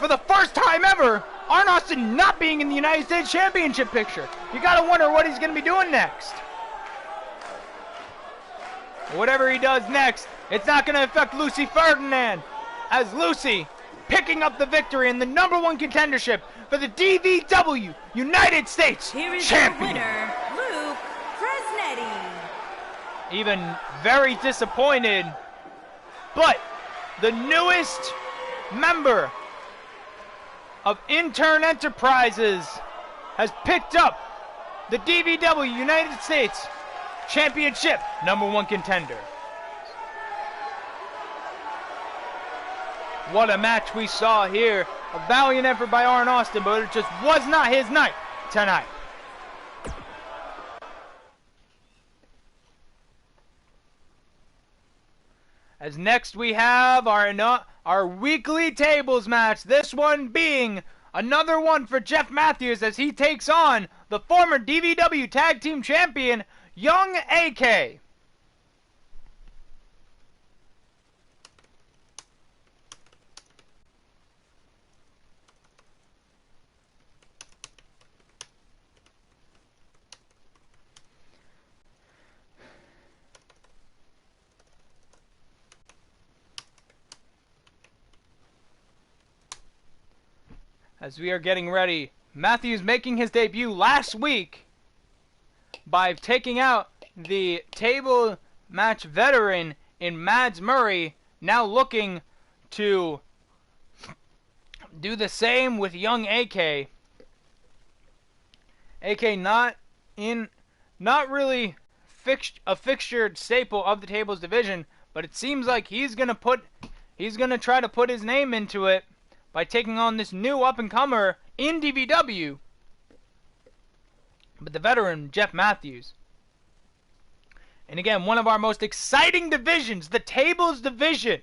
A: for the first time ever Arn Austin not being in the United States Championship picture. You got to wonder what he's going to be doing next. Whatever he does next, it's not going to affect Lucy Ferdinand. As Lucy picking up the victory in the #1 contendership for the DVW United States
B: Here is
A: Champion.
B: Your winner, Luke Fresnetti.
A: Even very disappointed, but the newest member of Intern Enterprises has picked up the DVW United States Championship #1 contender. What a match we saw here. A valiant effort by Arn Austin, but it just was not his night tonight. As next we have our weekly tables match. This one being another one for Jeff Matthews as he takes on the former DVW Tag Team Champion, Young AK. As we are getting ready Matthews making his debut last week by taking out the table match veteran in Mads Murray, now looking to do the same with young AK. AK not really a fixtured staple of the tables division, but it seems like he's gonna try to put his name into it by taking on this new up-and-comer in DVW, but the veteran Jeff Matthews. And again, one of our most exciting divisions, the tables division,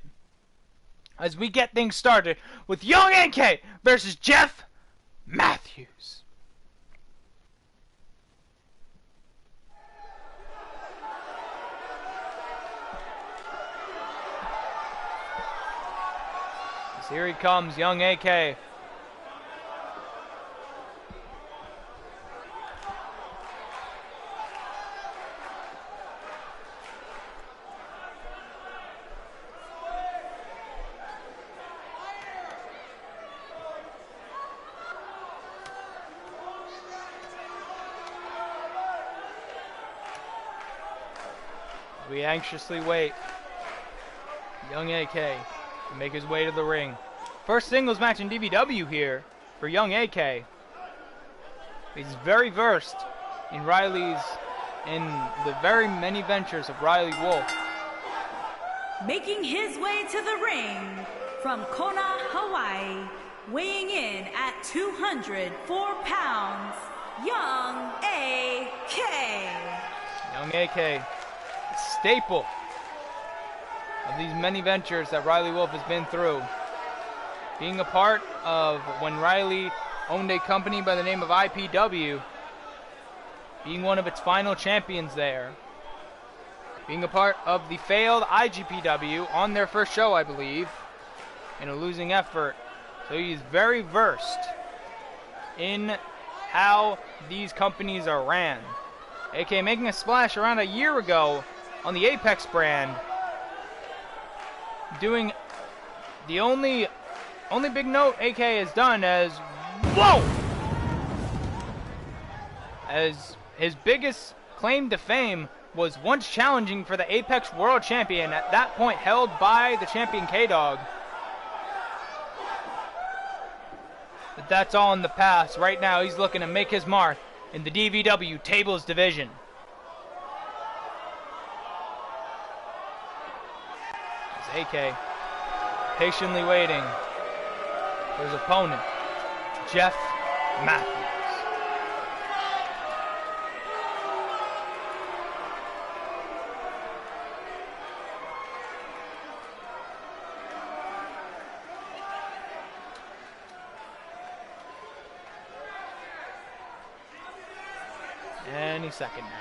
A: as we get things started with young AK versus Jeff Matthews. Here he comes, young AK. We anxiously wait. Young AK to make his way to the ring. First singles match in DVW here for young AK. He's very versed in the very many ventures of Riley Wolf.
B: Making his way to the ring from Kona, Hawaii, weighing in at 204 pounds, young AK.
A: Young AK, staple of these many ventures that Riley Wolf has been through. Being a part of when Riley owned a company by the name of IPW, being one of its final champions there, being a part of the failed IGPW on their first show, I believe, in a losing effort. So he's very versed in how these companies are ran. AK making a splash around a year ago on the Apex brand, doing the only big note AK has done as his biggest claim to fame was once challenging for the Apex World Champion, at that point held by the champion K-Dog. But that's all in the past. Right now he's looking to make his mark in the DVW Tables Division. It's AK patiently waiting for his opponent, Jeff Matthews. Any second now.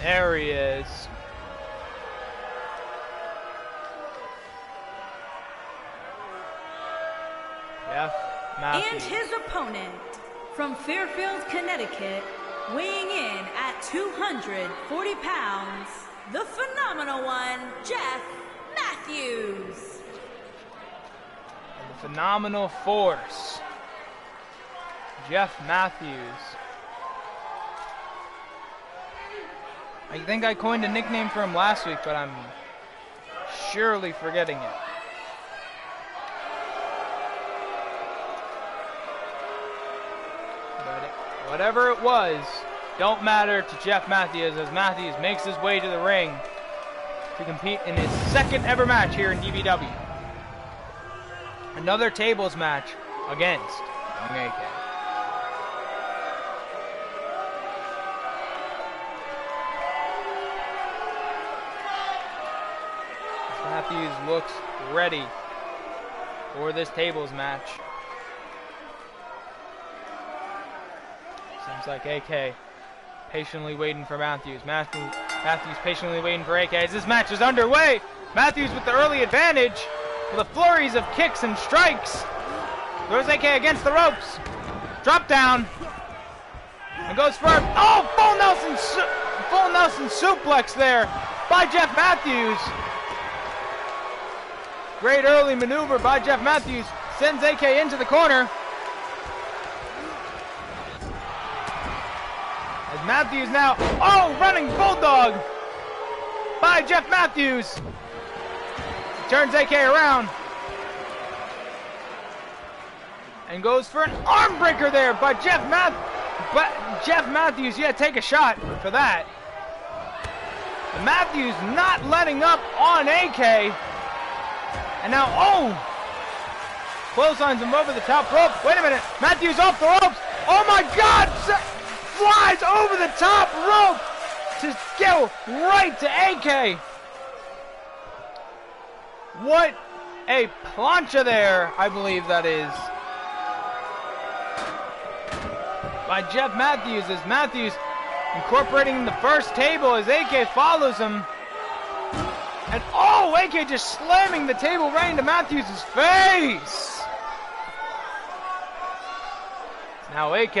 A: There he is. Jeff Matthews.
B: And his opponent from Fairfield, Connecticut, weighing in at 240 pounds, the phenomenal one, Jeff Matthews.
A: And the phenomenal force, Jeff Matthews. I think I coined a nickname for him last week, but I'm surely forgetting it. But whatever it was, don't matter to Jeff Matthews, as Matthews makes his way to the ring to compete in his second ever match here in DVW. Another tables match against Young AK. Matthews looks ready for this tables match. Seems like AK patiently waiting for Matthews. Matthews patiently waiting for AK as this match is underway. Matthews with the early advantage with a flurries of kicks and strikes. Throws AK against the ropes. Drop down. And goes for full Nelson suplex there by Jeff Matthews. Great early maneuver by Jeff Matthews. Sends AK into the corner. As Matthews now, running bulldog by Jeff Matthews. He turns AK around. And goes for an arm breaker there by Jeff Matthews. Yeah, take a shot for that. Matthews not letting up on AK. And now, clotheslines him over the top rope. Wait a minute, Matthews off the ropes. Oh my God, flies over the top rope to go right to AK. What a plancha there, I believe that is. By Jeff Matthews, as Matthews incorporating the first table as AK follows him. And AK just slamming the table right into Matthews' face. Now AK.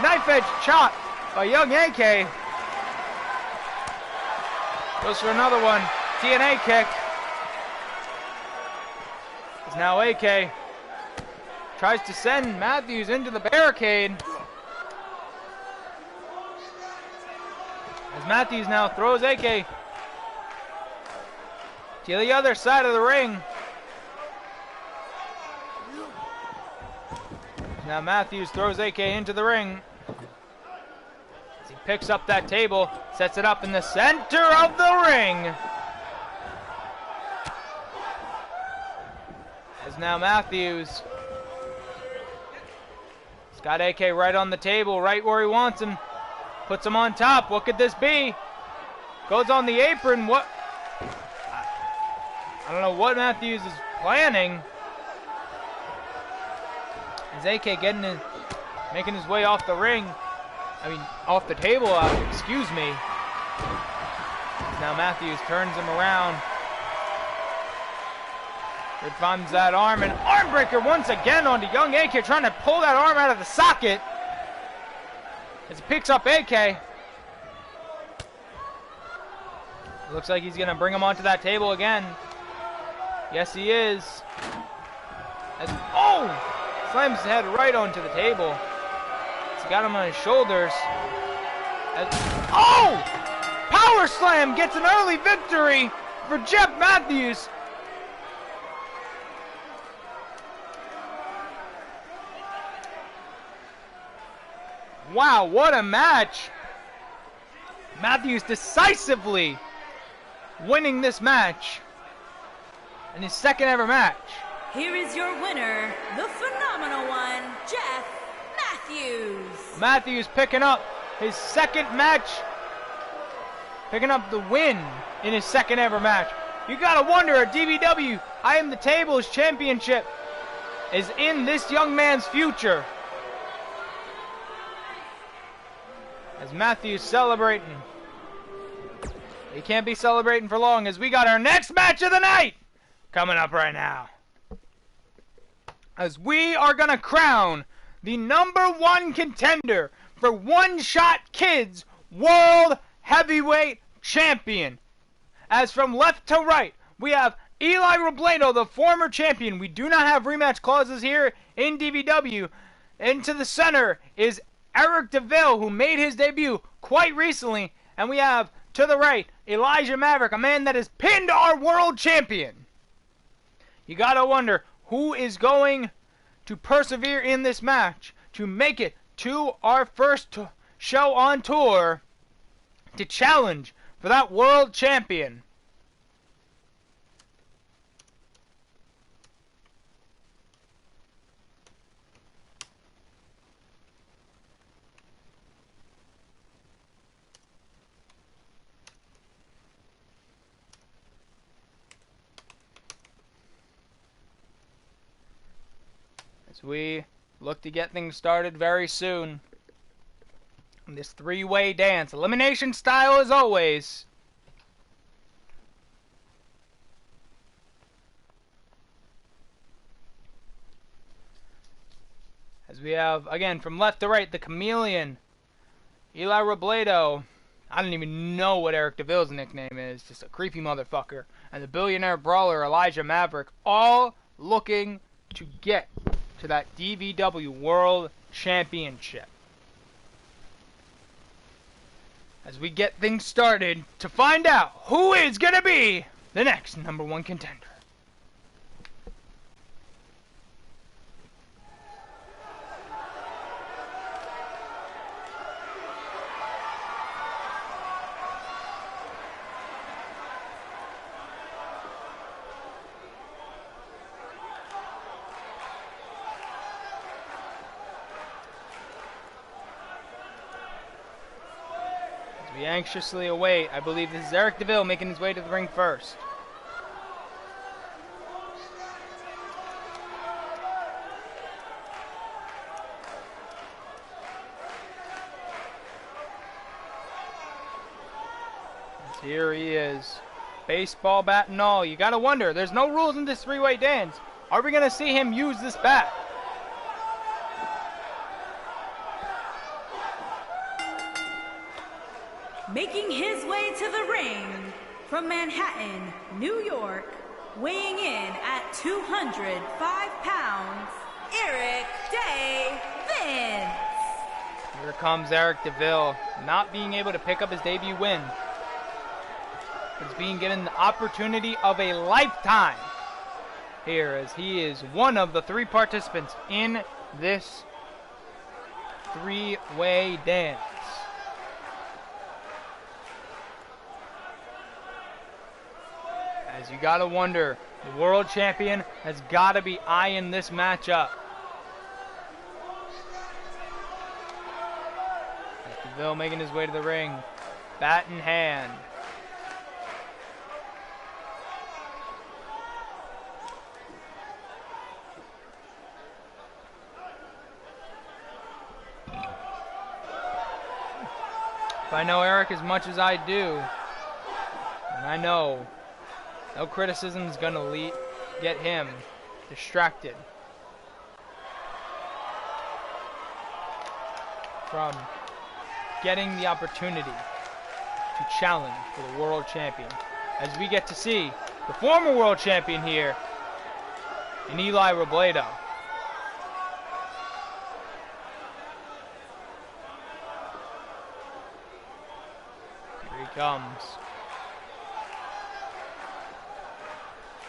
A: Knife edge chop by young AK. Goes for another one. TNA kick. It's now AK. Tries to send Matthews into the barricade. As Matthews now throws AK to the other side of the ring. Now Matthews throws AK into the ring. As he picks up that table, sets it up in the center of the ring. As now Matthews has got AK right on the table, right where he wants him. Puts him on top. What could this be? Goes on the apron. What? I don't know what Matthews is planning. Is AK making his way off the ring? Off the table, excuse me. Now Matthews turns him around. Here comes that arm, and arm breaker once again onto young AK, trying to pull that arm out of the socket. As he picks up AK. Looks like he's going to bring him onto that table again. Yes, he is. Slams his head right onto the table. He's got him on his shoulders. Power slam gets an early victory for Jeff Matthews. Wow, what a match. Matthews decisively winning this match in his second ever match.
B: Here is your winner, the phenomenal one, Jeff Matthews.
A: Matthews picking up his second match, picking up the win in his second ever match. You gotta wonder, a DVW I Am the Tables Championship is in this young man's future. As Matthews celebrating. He can't be celebrating for long, as we got our next match of the night coming up right now. As we are going to crown the #1 contender for One Shot Kids World Heavyweight Champion. As from left to right, we have Eli Robledo, the former champion. We do not have rematch clauses here in DVW. Into the center is Eric Deville, who made his debut quite recently. And we have, to the right, Elijah Maverick, a man that has pinned our world champion. You gotta wonder, who is going to persevere in this match to make it to our first show on tour to challenge for that world champion? We look to get things started very soon. In this three-way dance, elimination style as always. As we have, again, from left to right, the Chameleon, Eli Robledo, I don't even know what Eric Deville's nickname is. Just a creepy motherfucker. And the billionaire brawler Elijah Maverick, all looking to get to that DVW World Championship. As we get things started to find out who is going to be the next #1 contender. We anxiously await. I believe this is Eric Deville making his way to the ring first. Here he is. Baseball bat and all. You gotta wonder, there's no rules in this three-way dance. Are we gonna see him use this bat?
B: Making his way to the ring from Manhattan, New York, weighing in at 205 pounds, Eric Deville.
A: Here comes Eric Deville, not being able to pick up his debut win. But he's being given the opportunity of a lifetime here, as he is one of the 3 participants in this three-way dance. As you gotta wonder, the world champion has gotta be eyeing this matchup. Deville making his way to the ring, bat in hand. If I know Eric as much as I do, and I know no criticism is going to get him distracted from getting the opportunity to challenge for the world champion. As we get to see the former world champion here in Eli Robledo. Here he comes.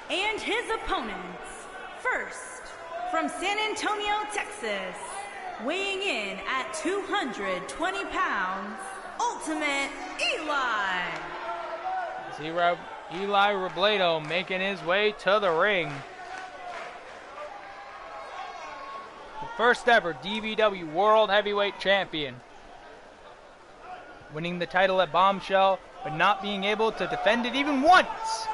B: And his opponents, first, from San Antonio, Texas, weighing in at 220 pounds, Ultimate Eli.
A: Eli Robledo making his way to the ring. The first ever DVW World Heavyweight Champion. Winning the title at Bombshell, but not being able to defend it even once.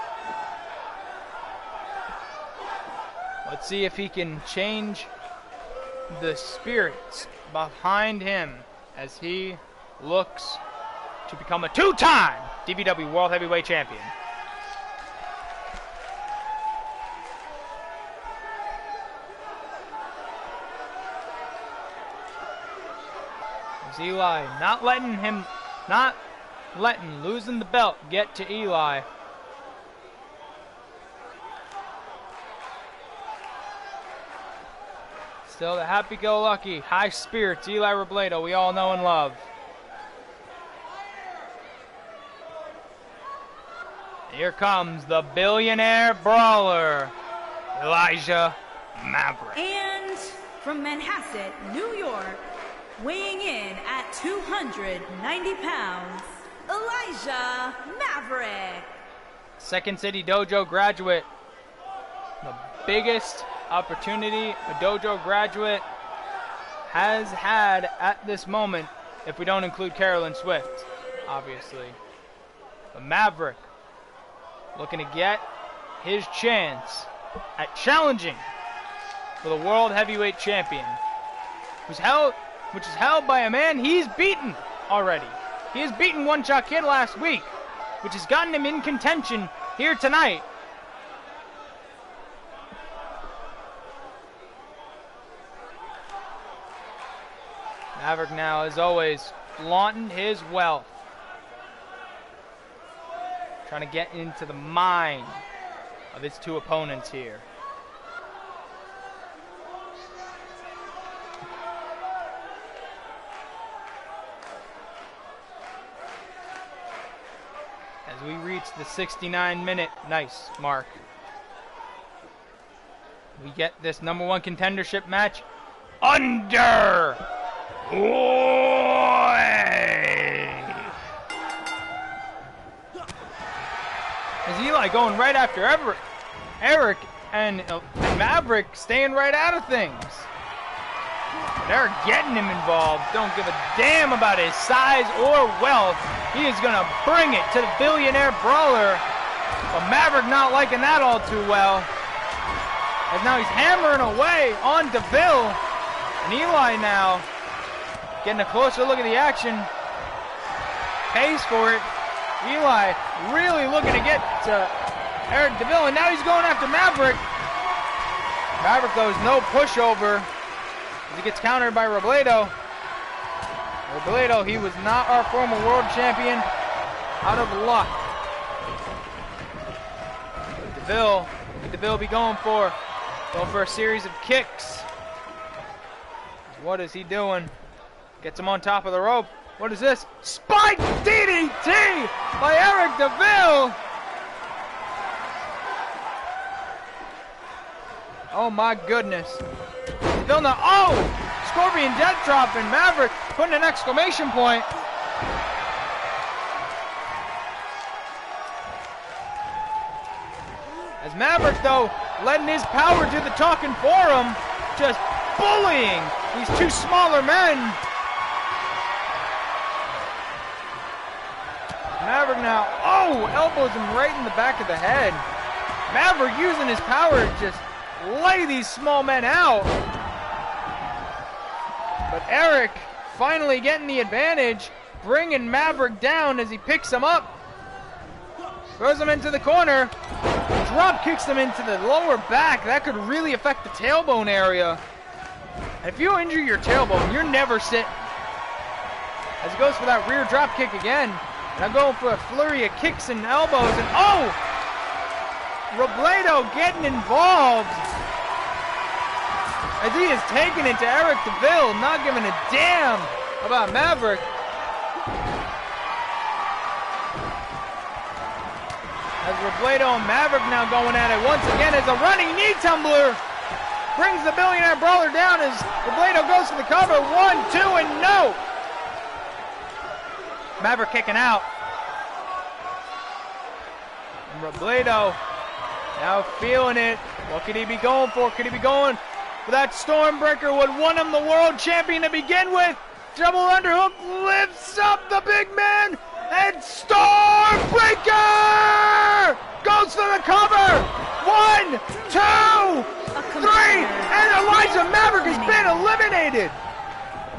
A: Let's see if he can change the spirits behind him as he looks to become a 2-time DVW World Heavyweight Champion. As Eli not letting losing the belt get to Eli. Still the happy-go-lucky, high spirits Eli Robledo we all know and love. Here comes the billionaire brawler, Elijah Maverick.
B: And from Manhasset, New York, weighing in at 290 pounds, Elijah Maverick.
A: Second City Dojo graduate. The biggest opportunity a dojo graduate has had at this moment, if we don't include Carolyn Swift, obviously. But Maverick looking to get his chance at challenging for the World Heavyweight Champion, which is held by a man he's beaten already. He has beaten One Shot Kid last week, which has gotten him in contention here tonight. Maverick now, as always, flaunting his wealth. trying to get into the mind of his two opponents here. As we reach the 69-minute mark, we get this #1 contendership match under way. As Eli going right after Eric and Maverick staying right out of things. But Eric getting him involved. Don't give a damn about his size or wealth. He is going to bring it to the billionaire brawler. But Maverick not liking that all too well. As now he's hammering away on Deville. And Eli now getting a closer look at the action. Pays for it. Eli really looking to get to Eric Deville. And now he's going after Maverick. Maverick, though, is no pushover. As he gets countered by Robledo. Robledo, he was not our former world champion. Out of luck. Deville, what could Deville be going for? Going for a series of kicks. What is he doing? Gets him on top of the rope. What is this? Spike DDT by Eric Deville. Oh my goodness. Deville now, oh! Scorpion death drop, and Maverick putting an exclamation point. As Maverick, though, letting his power do the talking for him, just bullying these two smaller men. Maverick now, oh, elbows him right in the back of the head. Maverick using his power to just lay these small men out. But Eric finally getting the advantage, bringing Maverick down as he picks him up. Throws him into the corner. Drop kicks him into the lower back. That could really affect the tailbone area. And if you injure your tailbone, you're never sitting. As he goes for that rear drop kick again. And I'm going for a flurry of kicks and elbows. And oh! Robledo getting involved. As he is taking it to Eric Deville, not giving a damn about Maverick. As Robledo and Maverick now going at it once again as a running knee tumbler brings the billionaire brawler down as Robledo goes for the cover. 1, 2, and no! Maverick kicking out. And Robledo now feeling it. What could he be going for? Could he be going for that Stormbreaker? Would won him the world champion to begin with. Double underhook lifts up the big man. And Stormbreaker goes for the cover. 1, 2, 3. And Elijah Maverick has been eliminated.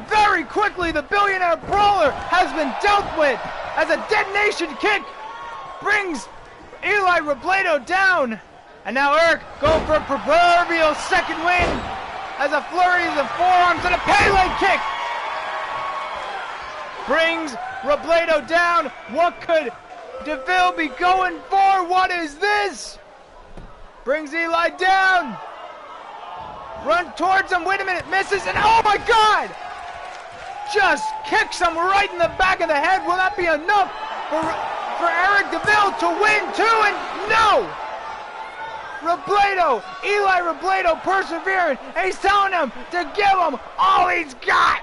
A: Very quickly, the billionaire brawler has been dealt with as a detonation kick brings Eli Robledo down. And now Eric going for a proverbial second win as a flurry of forearms and a Pele kick brings Robledo down. What could Deville be going for? What is this? Brings Eli down. Run towards him. Wait a minute. Misses. And oh my God! Just kicks him right in the back of the head. Will that be enough for Eric Deville to win too? And no! Robledo, Eli Robledo persevering. And he's telling him to give him all he's got.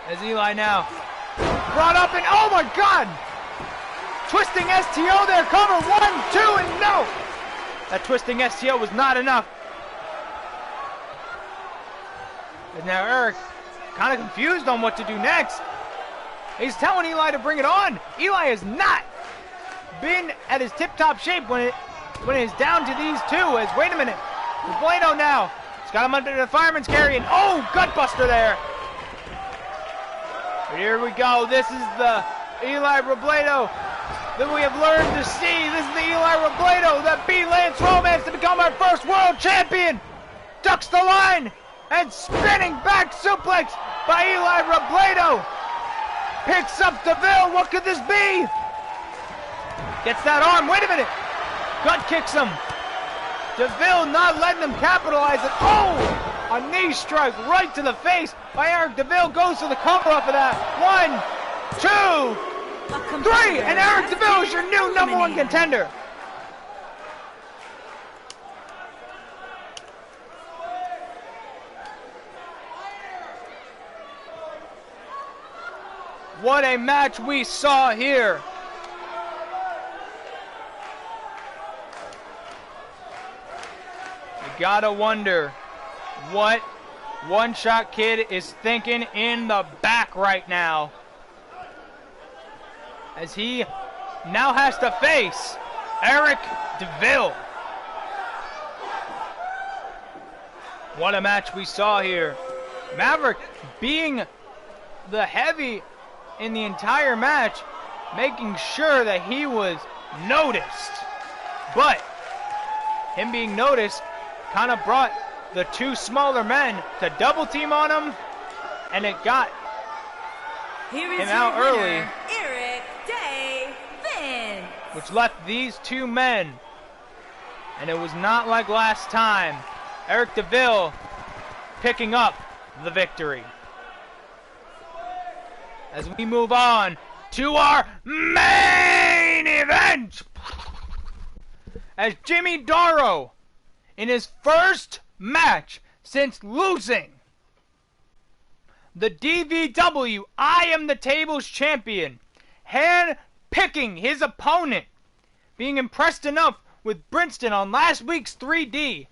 A: As Eli now brought up and oh my God! Twisting STO there, cover 1, 2, and no! That twisting STO was not enough. And now Eric kind of confused on what to do next. He's telling Eli to bring it on. Eli has not been at his tip-top shape when it is down to these two. As wait a minute, Robledo now. He's got him under the fireman's carry and oh, gutbuster there. Here we go. This is the Eli Robledo that we have learned to see. This is the Eli Robledo that beat Lance Romance to become our first world champion. Ducks the line and spinning back suplex by Eli Robledo. Picks up Deville. What could this be? Gets that arm. Wait a minute. Gut kicks him. Deville not letting him capitalize it. Oh! A knee strike right to the face by Eric Deville. Goes to the cover up of that. 1, 2, 3. And Eric Deville is your new #1 contender. What a match we saw here. You gotta wonder what One Shot Kid is thinking in the back right now, as he now has to face Eric Deville. What a match we saw here. Maverick being the heavy in the entire match, making sure that he was noticed. But him being noticed kind of brought the two smaller men to double team on him, and it got him out early,
B: Eric Deville,
A: which left these two men, and it was not like last time. Eric Deville picking up the victory. As we move on to our main event, as Jimmy Darrow, in his first match since losing the DVW I Am the Tables champion, hand-picking his opponent, being impressed enough with Brinston on last week's 3D,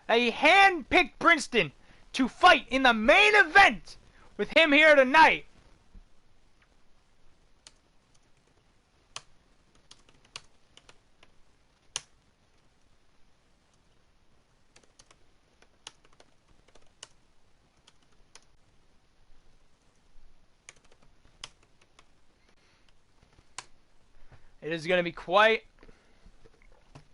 A: that he hand-picked Brinston to fight in the main event with him here tonight. It is going to be quite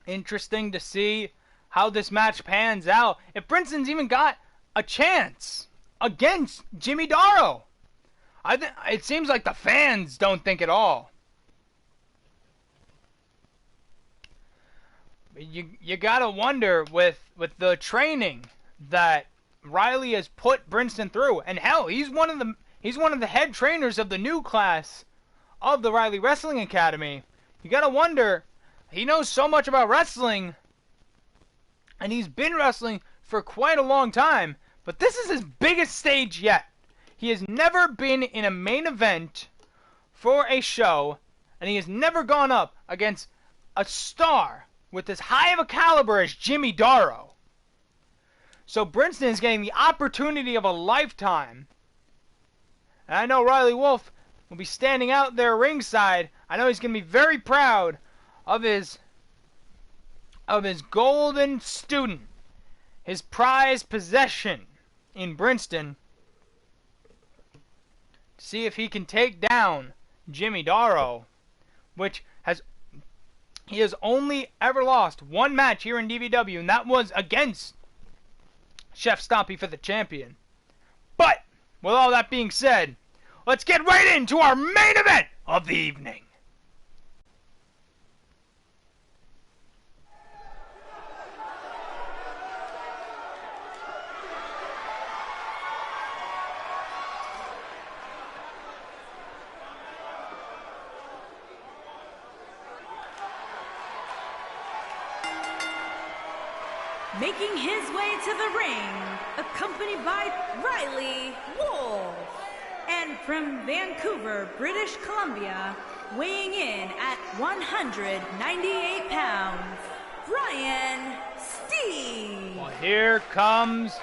A: interesting to see how this match pans out. If Brinston's even got a chance against Jimmy Darrow. It seems like the fans don't think at all. You gotta wonder with the training that Riley has put Brinston through, and hell, he's one of the head trainers of the new class of the Riley Wrestling Academy. You gotta wonder, he knows so much about wrestling, and he's been wrestling for quite a long time, but this is his biggest stage yet. He has never been in a main event for a show, and he has never gone up against a star with as high of a caliber as Jimmy Darrow. So Brinston is getting the opportunity of a lifetime. And I know Riley Wolf will be standing out there ringside. I know he's going to be very proud of his golden student, his prized possession in Brinston. See if he can take down Jimmy Darrow, which he has only ever lost one match here in DVW, and that was against Chef Stompy for the champion. But with all that being said, let's get right into our main event of the evening.
B: Making his way to the ring, accompanied by Riley Wolf. And from Vancouver, British Columbia, weighing in at 198 pounds, Brian Steve.
A: Well, here comes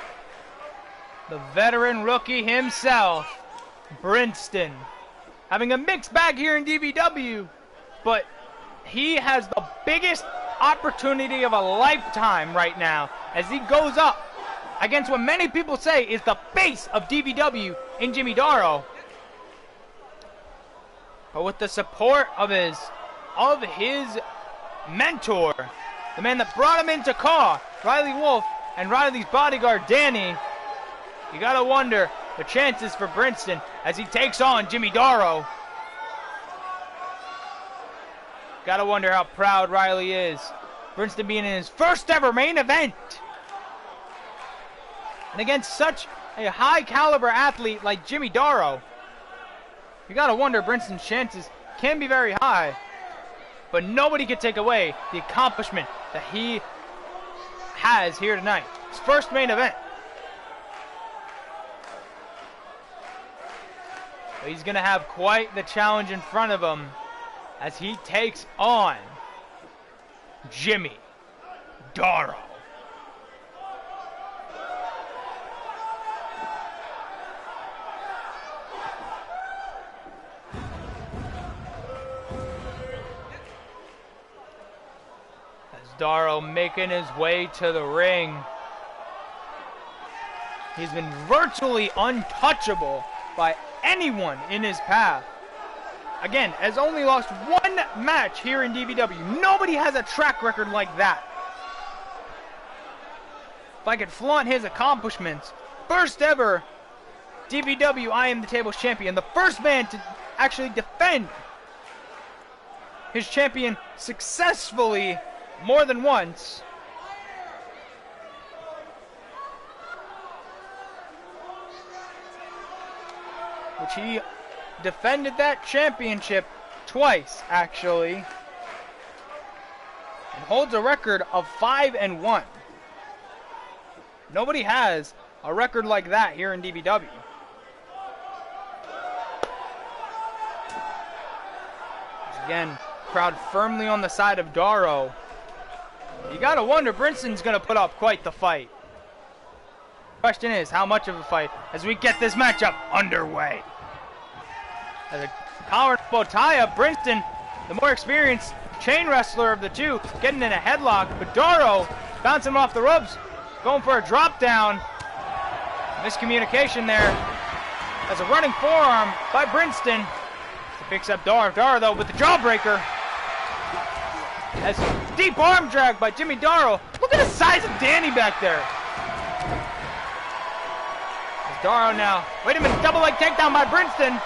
A: the veteran rookie himself, Brinston. Having a mixed bag here in DVW, but he has the biggest opportunity of a lifetime right now as he goes up against what many people say is the face of DVW in Jimmy Darrow. But with the support of his mentor, the man that brought him into Caw, Riley Wolf, and Riley's bodyguard Danny, you gotta wonder the chances for Brinston as he takes on Jimmy Darrow. Gotta wonder how proud Riley is. Brinston being in his first ever main event. And against such a high caliber athlete like Jimmy Darrow, you gotta wonder Brinston's chances can be very high. But nobody can take away the accomplishment that he has here tonight. His first main event. But he's gonna have quite the challenge in front of him as he takes on Jimmy Darrow. Darrow making his way to the ring. He's been virtually untouchable by anyone in his path. Again, has only lost one match here in DVW. Nobody has a track record like that. If I could flaunt his accomplishments, first ever DVW I Am the Table's champion, the first man to actually defend his champion successfully more than once. Which he defended that championship twice, actually. And holds a record of 5-1. Nobody has a record like that here in DVW. Again, crowd firmly on the side of Darrow. You gotta wonder, Brinston's gonna put up quite the fight. Question is, how much of a fight as we get this matchup underway? As a collar bow tie-up, Brinston, the more experienced chain wrestler of the two, getting in a headlock, but Darrow bouncing him off the ropes, going for a drop down. Miscommunication there. As a running forearm by Brinston. He picks up Darrow though with the jawbreaker. As deep arm drag by Jimmy Darrow. Look at the size of Danny back there. As Darrow now. Wait a minute, double leg takedown by Brinston.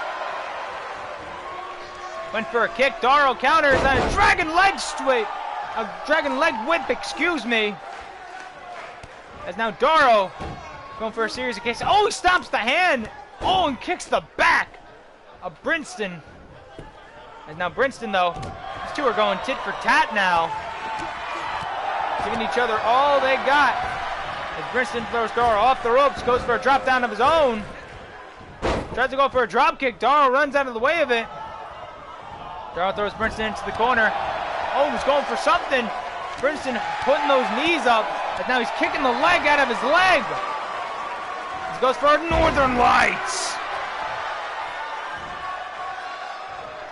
A: Went for a kick. Darrow counters and a dragon leg sweep. A dragon leg whip, excuse me. As now Darrow going for a series of kicks. Oh, he stomps the hand. Oh, and kicks the back of Brinston. As now Brinston though. These two are going tit for tat now. Giving each other all they got. As Brinston throws Darrow off the ropes, goes for a drop down of his own. Tries to go for a drop kick. Darrow runs out of the way of it. Darrow throws Brinston into the corner. Oh, he's going for something. Brinston putting those knees up. But now he's kicking the leg out of his leg. He goes for Northern Lights.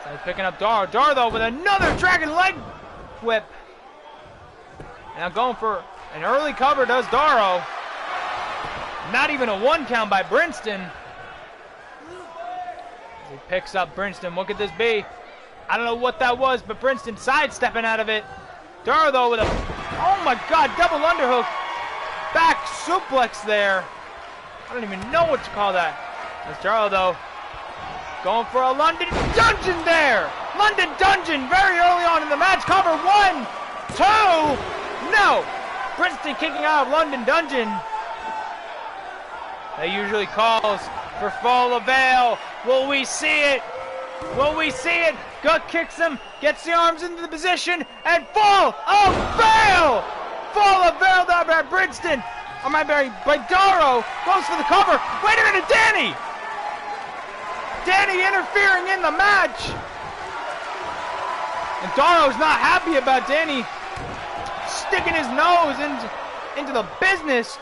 A: So he's picking up Darrow. Darrow though with another dragon leg whip. Now going for an early cover does Darrow. Not even a 1 count by Brinston. As he picks up Brinston. What could this be? I don't know what that was, but Brinston sidestepping out of it. Darrow though with a, oh my god, double underhook. Back suplex there. I don't even know what to call that. As Darrow though, going for a London Dungeon there. London Dungeon very early on in the match. Cover 1, 2, no. Brinston kicking out of London Dungeon. That usually calls for full avail. Will we see it? Will we see it? Gut kicks him, gets the arms into the position, and full of veil! Full of veil down by Brinston. By Darrow. Goes for the cover. Wait a minute, Danny! Danny interfering in the match. And Darrow's not happy about Danny sticking his nose into the business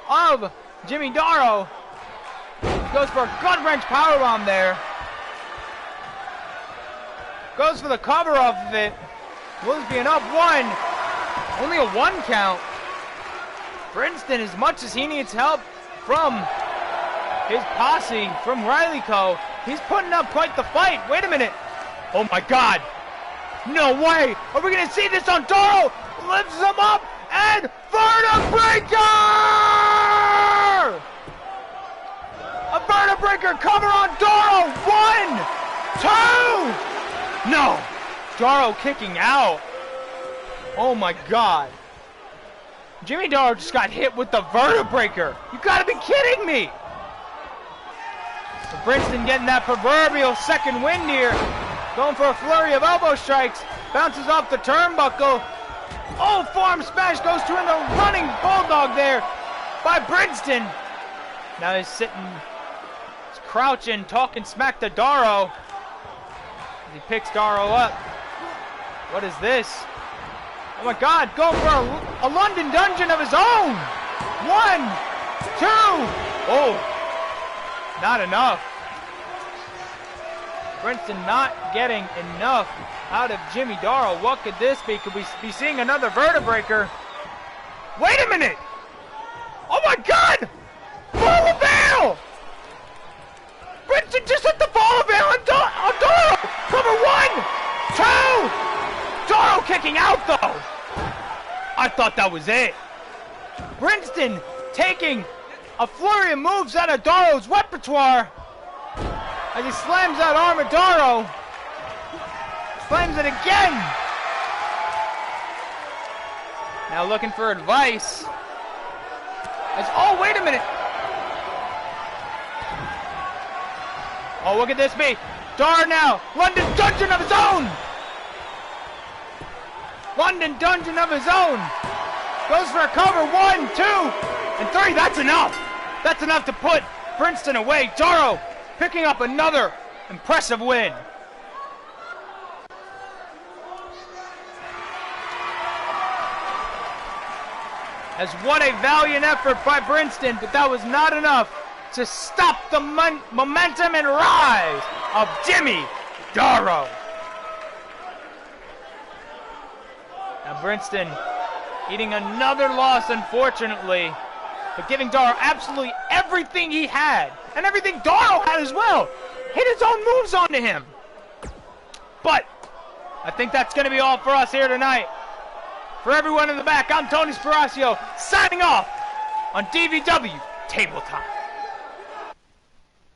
A: of Jimmy Darrow. Goes for a gut-wrench powerbomb there. Goes for the cover off of it. Wills being up 1. Only a 1 count. Brinston, as much as he needs help from his posse, from Riley Co., he's putting up quite the fight. Wait a minute. Oh my god. No way. Are we going to see this on Darrow? Lifts him up and vertebreaker! A vertebreaker cover on Darrow. 1, 2. No. Darrow kicking out. Oh my God. Jimmy Darrow just got hit with the vertebreaker. You gotta be kidding me. So Princeton getting that proverbial second wind here. Going for a flurry of elbow strikes. Bounces off the turnbuckle. Oh, forearm smash goes to the running bulldog there by Princeton. Now he's sitting, he's crouching, talking smack to Darrow. He picks Darrow up. What is this? Oh my God, going for a London Dungeon of his own. 1, 2. Oh, not enough. Princeton not getting enough out of Jimmy Darrow. What could this be? Could we be seeing another vertebreaker? Wait a minute! Oh my God! Fall of Veil! Princeton just hit the Fall of Veil on Darrow! Cover 1, 2! Darrow kicking out though! I thought that was it. Princeton taking a flurry of moves out of Darrow's repertoire as he slams that arm at Darrow. Slams it again. Now looking for advice. Oh, wait a minute. Oh, what could this be? Darrow now. London Dungeon of his own. London Dungeon of his own. Goes for a cover. 1, 2, and 3. That's enough. That's enough to put Princeton away. Darrow picking up another impressive win. As what a valiant effort by Princeton, but that was not enough to stop the momentum and rise of Jimmy Darrow. Now Princeton eating another loss, unfortunately, but giving Darrow absolutely everything he had, and everything Darrow had as well. Hit his own moves onto him. But I think that's going to be all for us here tonight. For everyone in the back, I'm Tony Sparacio, signing off on DVW Table Time.